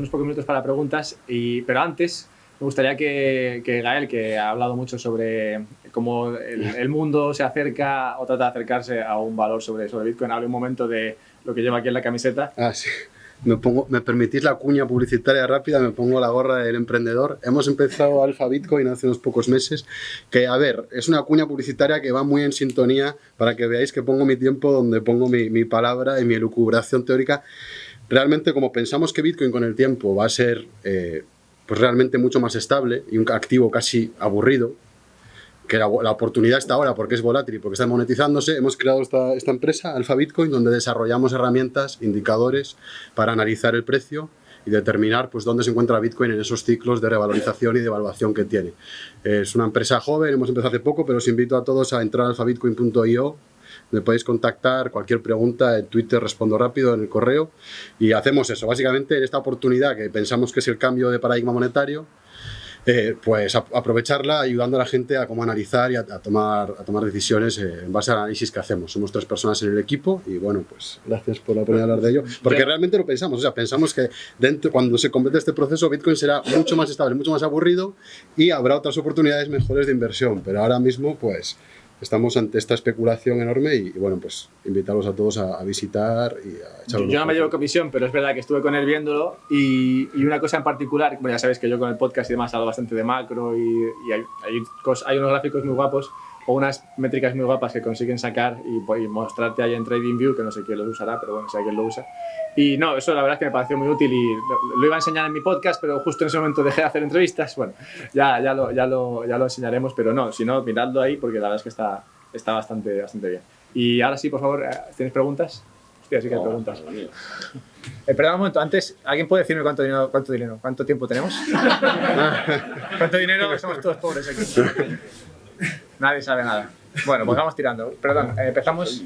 pocos minutos para preguntas, pero antes me gustaría que Gael, que ha hablado mucho sobre cómo el mundo se acerca o trata de acercarse a un valor sobre Bitcoin, hable un momento de lo que lleva aquí en la camiseta. Ah, sí. ¿Me permitís la cuña publicitaria rápida? Me pongo la gorra del emprendedor. Hemos empezado Alpha Bitcoin hace unos pocos meses, que, a ver, es una cuña publicitaria que va muy en sintonía para que veáis que pongo mi tiempo donde pongo mi palabra y mi elucubración teórica. Realmente, como pensamos que Bitcoin con el tiempo va a ser pues realmente mucho más estable y un activo casi aburrido, que la oportunidad está ahora porque es volátil y porque está monetizándose, hemos creado esta empresa, Alpha Bitcoin, donde desarrollamos herramientas, indicadores para analizar el precio y determinar pues, dónde se encuentra Bitcoin en esos ciclos de revalorización y de evaluación que tiene. Es una empresa joven, hemos empezado hace poco, pero os invito a todos a entrar a alphabitcoin.io. Me podéis contactar, cualquier pregunta en Twitter respondo rápido, en el correo, y hacemos eso. Básicamente, en esta oportunidad que pensamos que es el cambio de paradigma monetario, pues aprovecharla ayudando a la gente a cómo analizar y a tomar decisiones en base al análisis que hacemos. Somos 3 personas en el equipo y bueno, pues gracias por la oportunidad de hablar de ello, porque realmente lo pensamos, o sea, pensamos que cuando se complete este proceso Bitcoin será mucho más estable, mucho más aburrido y habrá otras oportunidades mejores de inversión, pero ahora mismo pues estamos ante esta especulación enorme y bueno, pues invitarlos a todos a visitar y a echar Yo no me llevo comisión, pero es verdad que estuve con él viéndolo y una cosa en particular, bueno, ya sabéis que yo con el podcast y demás hablo bastante de macro y hay unos gráficos muy guapos o unas métricas muy guapas que consiguen sacar y mostrarte ahí en TradingView, que no sé quién los usará, pero bueno, sé quién lo usa. Y no, eso la verdad es que me pareció muy útil y lo iba a enseñar en mi podcast, pero justo en ese momento dejé de hacer entrevistas. Bueno, ya lo enseñaremos, pero no, si no, miradlo ahí porque la verdad es que está bastante bien. Y ahora sí, por favor, ¿tienes preguntas? Hostia, sí que hay preguntas. Perdón un momento, antes, ¿alguien puede decirme cuánto tiempo tenemos? ¿Cuánto dinero? Somos todos pobres aquí. Nadie sabe nada. Bueno, pues vamos tirando. Perdón, empezamos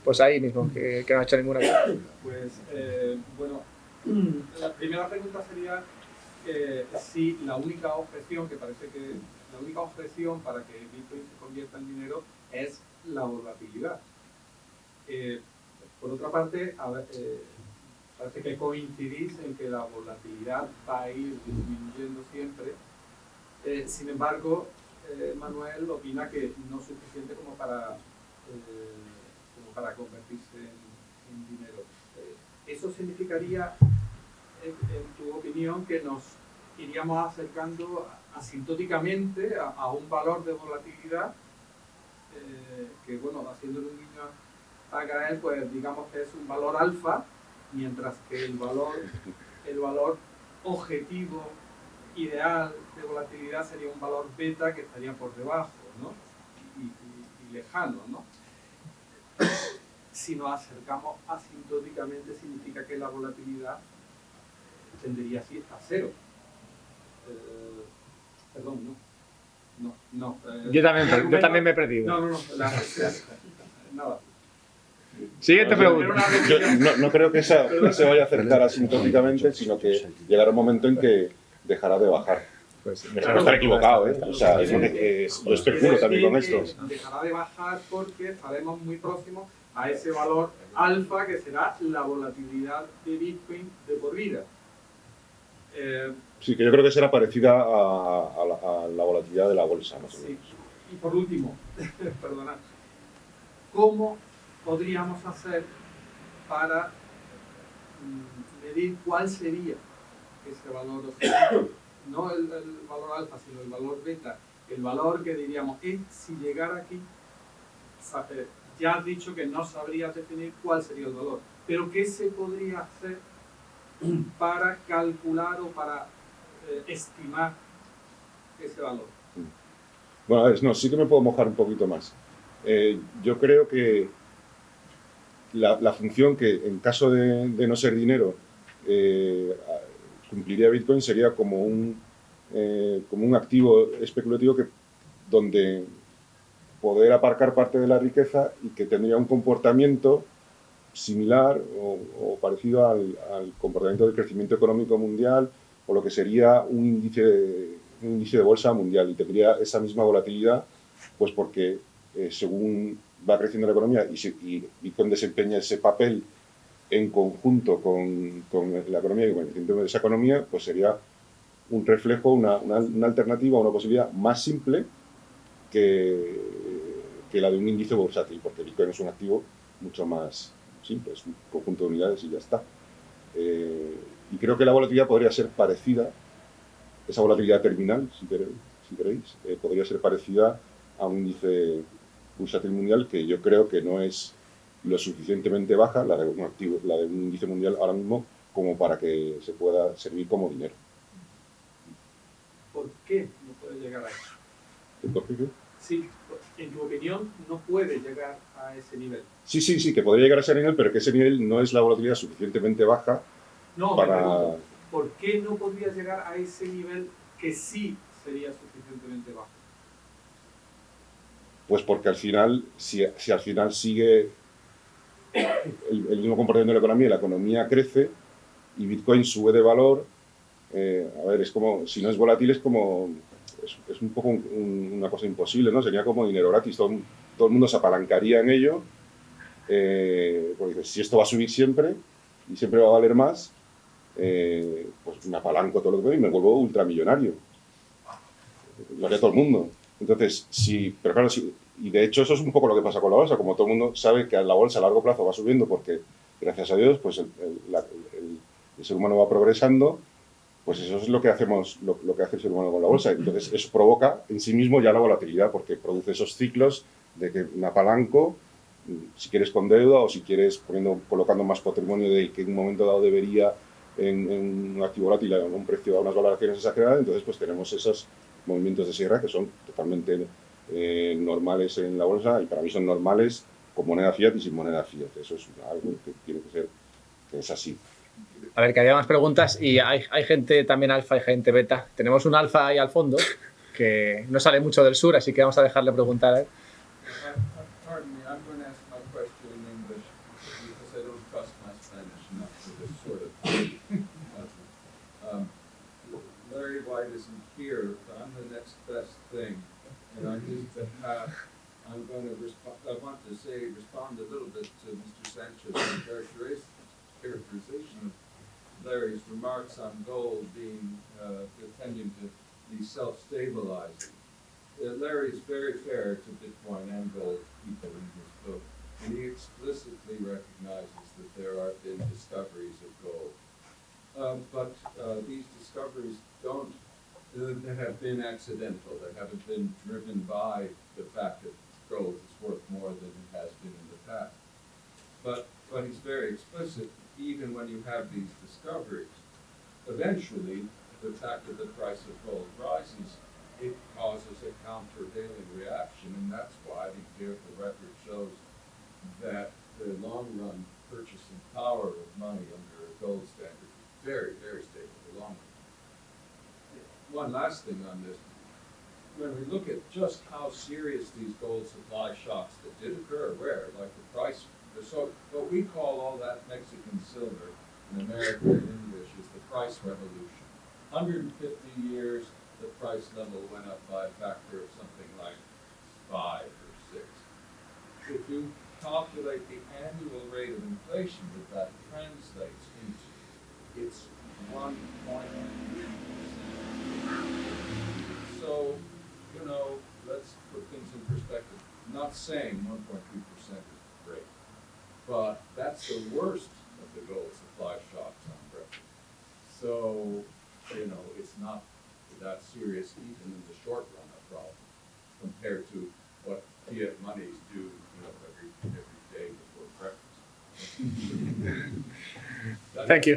pues ahí mismo, que no ha hecho ninguna. Pues, bueno, la primera pregunta sería si la única objeción, que parece que la única objeción para que Bitcoin se convierta en dinero es la volatilidad. Por otra parte, parece que coincidís en que la volatilidad va a ir disminuyendo siempre. Sin embargo, Manuel opina que no es suficiente como para convertirse en dinero. ¿Eso significaría, en tu opinión, que nos iríamos acercando asintóticamente a un valor de volatilidad que, bueno, haciéndole un guiño a Gael, pues digamos que es un valor alfa, mientras que el valor objetivo ideal de volatilidad sería un valor beta que estaría por debajo, ¿no? Y lejano, ¿no? Si nos acercamos asintóticamente significa que la volatilidad tendería a cero. Perdón, no. Yo también me he perdido. No. Nada. Siguiente pregunta. Yo no creo que no se vaya a acercar asintóticamente, sino que llegará un momento en que dejará de bajar. Pues, Espero estar equivocado, ¿eh? O sea, lo especulo también con esto. Dejará de bajar porque estaremos muy próximos a ese valor alfa que será la volatilidad de Bitcoin de por vida. Sí, que yo creo que será parecida a la volatilidad de la bolsa, más o menos. Sí. Y por último, perdonad, ¿cómo podríamos hacer para medir cuál sería ese valor objetivo? No el valor alfa, sino el valor beta. El valor que diríamos, si llegara aquí, ya has dicho que no sabrías definir cuál sería el valor, pero ¿qué se podría hacer para calcular o para estimar ese valor? Bueno, a ver, no, sí que me puedo mojar un poquito más. Yo creo que la función que en caso de no ser dinero cumpliría Bitcoin sería como un activo especulativo donde poder aparcar parte de la riqueza y que tendría un comportamiento similar o parecido al comportamiento del crecimiento económico mundial o lo que sería un índice de bolsa mundial, y tendría esa misma volatilidad Pues porque según va creciendo la economía y Bitcoin desempeña ese papel en conjunto con la economía y con el crecimiento de esa economía, pues sería un reflejo, una alternativa, una posibilidad más simple que la de un índice bursátil, porque Bitcoin es un activo mucho más simple, es un conjunto de unidades y ya está. Y creo que la volatilidad podría ser parecida, esa volatilidad terminal, si queréis, podría ser parecida a un índice bursátil mundial, que yo creo que no es lo suficientemente baja, la de un índice mundial ahora mismo, como para que se pueda servir como dinero. ¿Por qué no puede llegar a eso? ¿Por qué? Sí, en tu opinión, no puede llegar a ese nivel. Sí, que podría llegar a ese nivel, pero que ese nivel no es la volatilidad suficientemente baja para... ¿Por qué no podría llegar a ese nivel que sí sería suficientemente bajo? Pues porque al final, si al final sigue el mismo comportamiento de la economía crece y Bitcoin sube de valor, a ver, es como, si no es volátil, es como, es un poco una cosa imposible, ¿no? Sería como dinero gratis, todo el mundo se apalancaría en ello, porque si esto va a subir siempre y siempre va a valer más, pues me apalanco todo lo que puedo y me vuelvo ultramillonario. Lo haría todo el mundo. Entonces, pero claro, y de hecho eso es un poco lo que pasa con la bolsa, como todo el mundo sabe que la bolsa a largo plazo va subiendo porque, gracias a Dios, pues el ser humano va progresando, pues eso es lo que hacemos, lo que hace el ser humano con la bolsa. Entonces eso provoca en sí mismo ya la volatilidad, porque produce esos ciclos de que me apalanco, si quieres con deuda o si quieres colocando más patrimonio de que en un momento dado debería en un activo volátil a un precio, a unas valoraciones exageradas. Entonces pues tenemos esos movimientos de sierra que son totalmente normales en la bolsa, y para mí son normales con moneda fiat y sin moneda fiat. Eso es algo que tiene que ser, que es así. A ver, que había más preguntas y hay gente también alfa y gente beta. Tenemos un alfa ahí al fondo que no sale mucho del sur, así que vamos a dejarle preguntar a él. Pardon me, I'm going to ask my question in English because I don't trust my Spanish enough for this sort of thing. Larry White isn't here, but I'm the next best thing. And I need to have, I'm going to respond, I want to say, respond a little bit to Mr. Sanchez's characterization of Larry's remarks on gold being, tending to be self-stabilizing. Larry is very fair to Bitcoin and gold people in his book, and he explicitly recognizes that there have been discoveries of gold. But these discoveries have been accidental. They haven't been driven by the fact that gold is worth more than it has been in the past. But he's very explicit, even when you have these discoveries, eventually the fact that the price of gold rises, it causes a countervailing reaction, and that's why the record shows that the long-run purchasing power of money under a gold standard is very, very stable for long run. One last thing on this. When we look at just how serious these gold supply shocks that did occur, like the price, so what we call all that Mexican silver in American English is the price revolution. 150 years, the price level went up by a factor of something like 5 or 6. If you calculate the annual rate of inflation that translates into, it's 1.3%. So, let's put things in perspective. I'm not saying 1.3% is great, but that's the worst of the gold supply shocks on record. So, it's not that serious even in the short run a problem compared to what fiat monies do every day before breakfast. Thank you.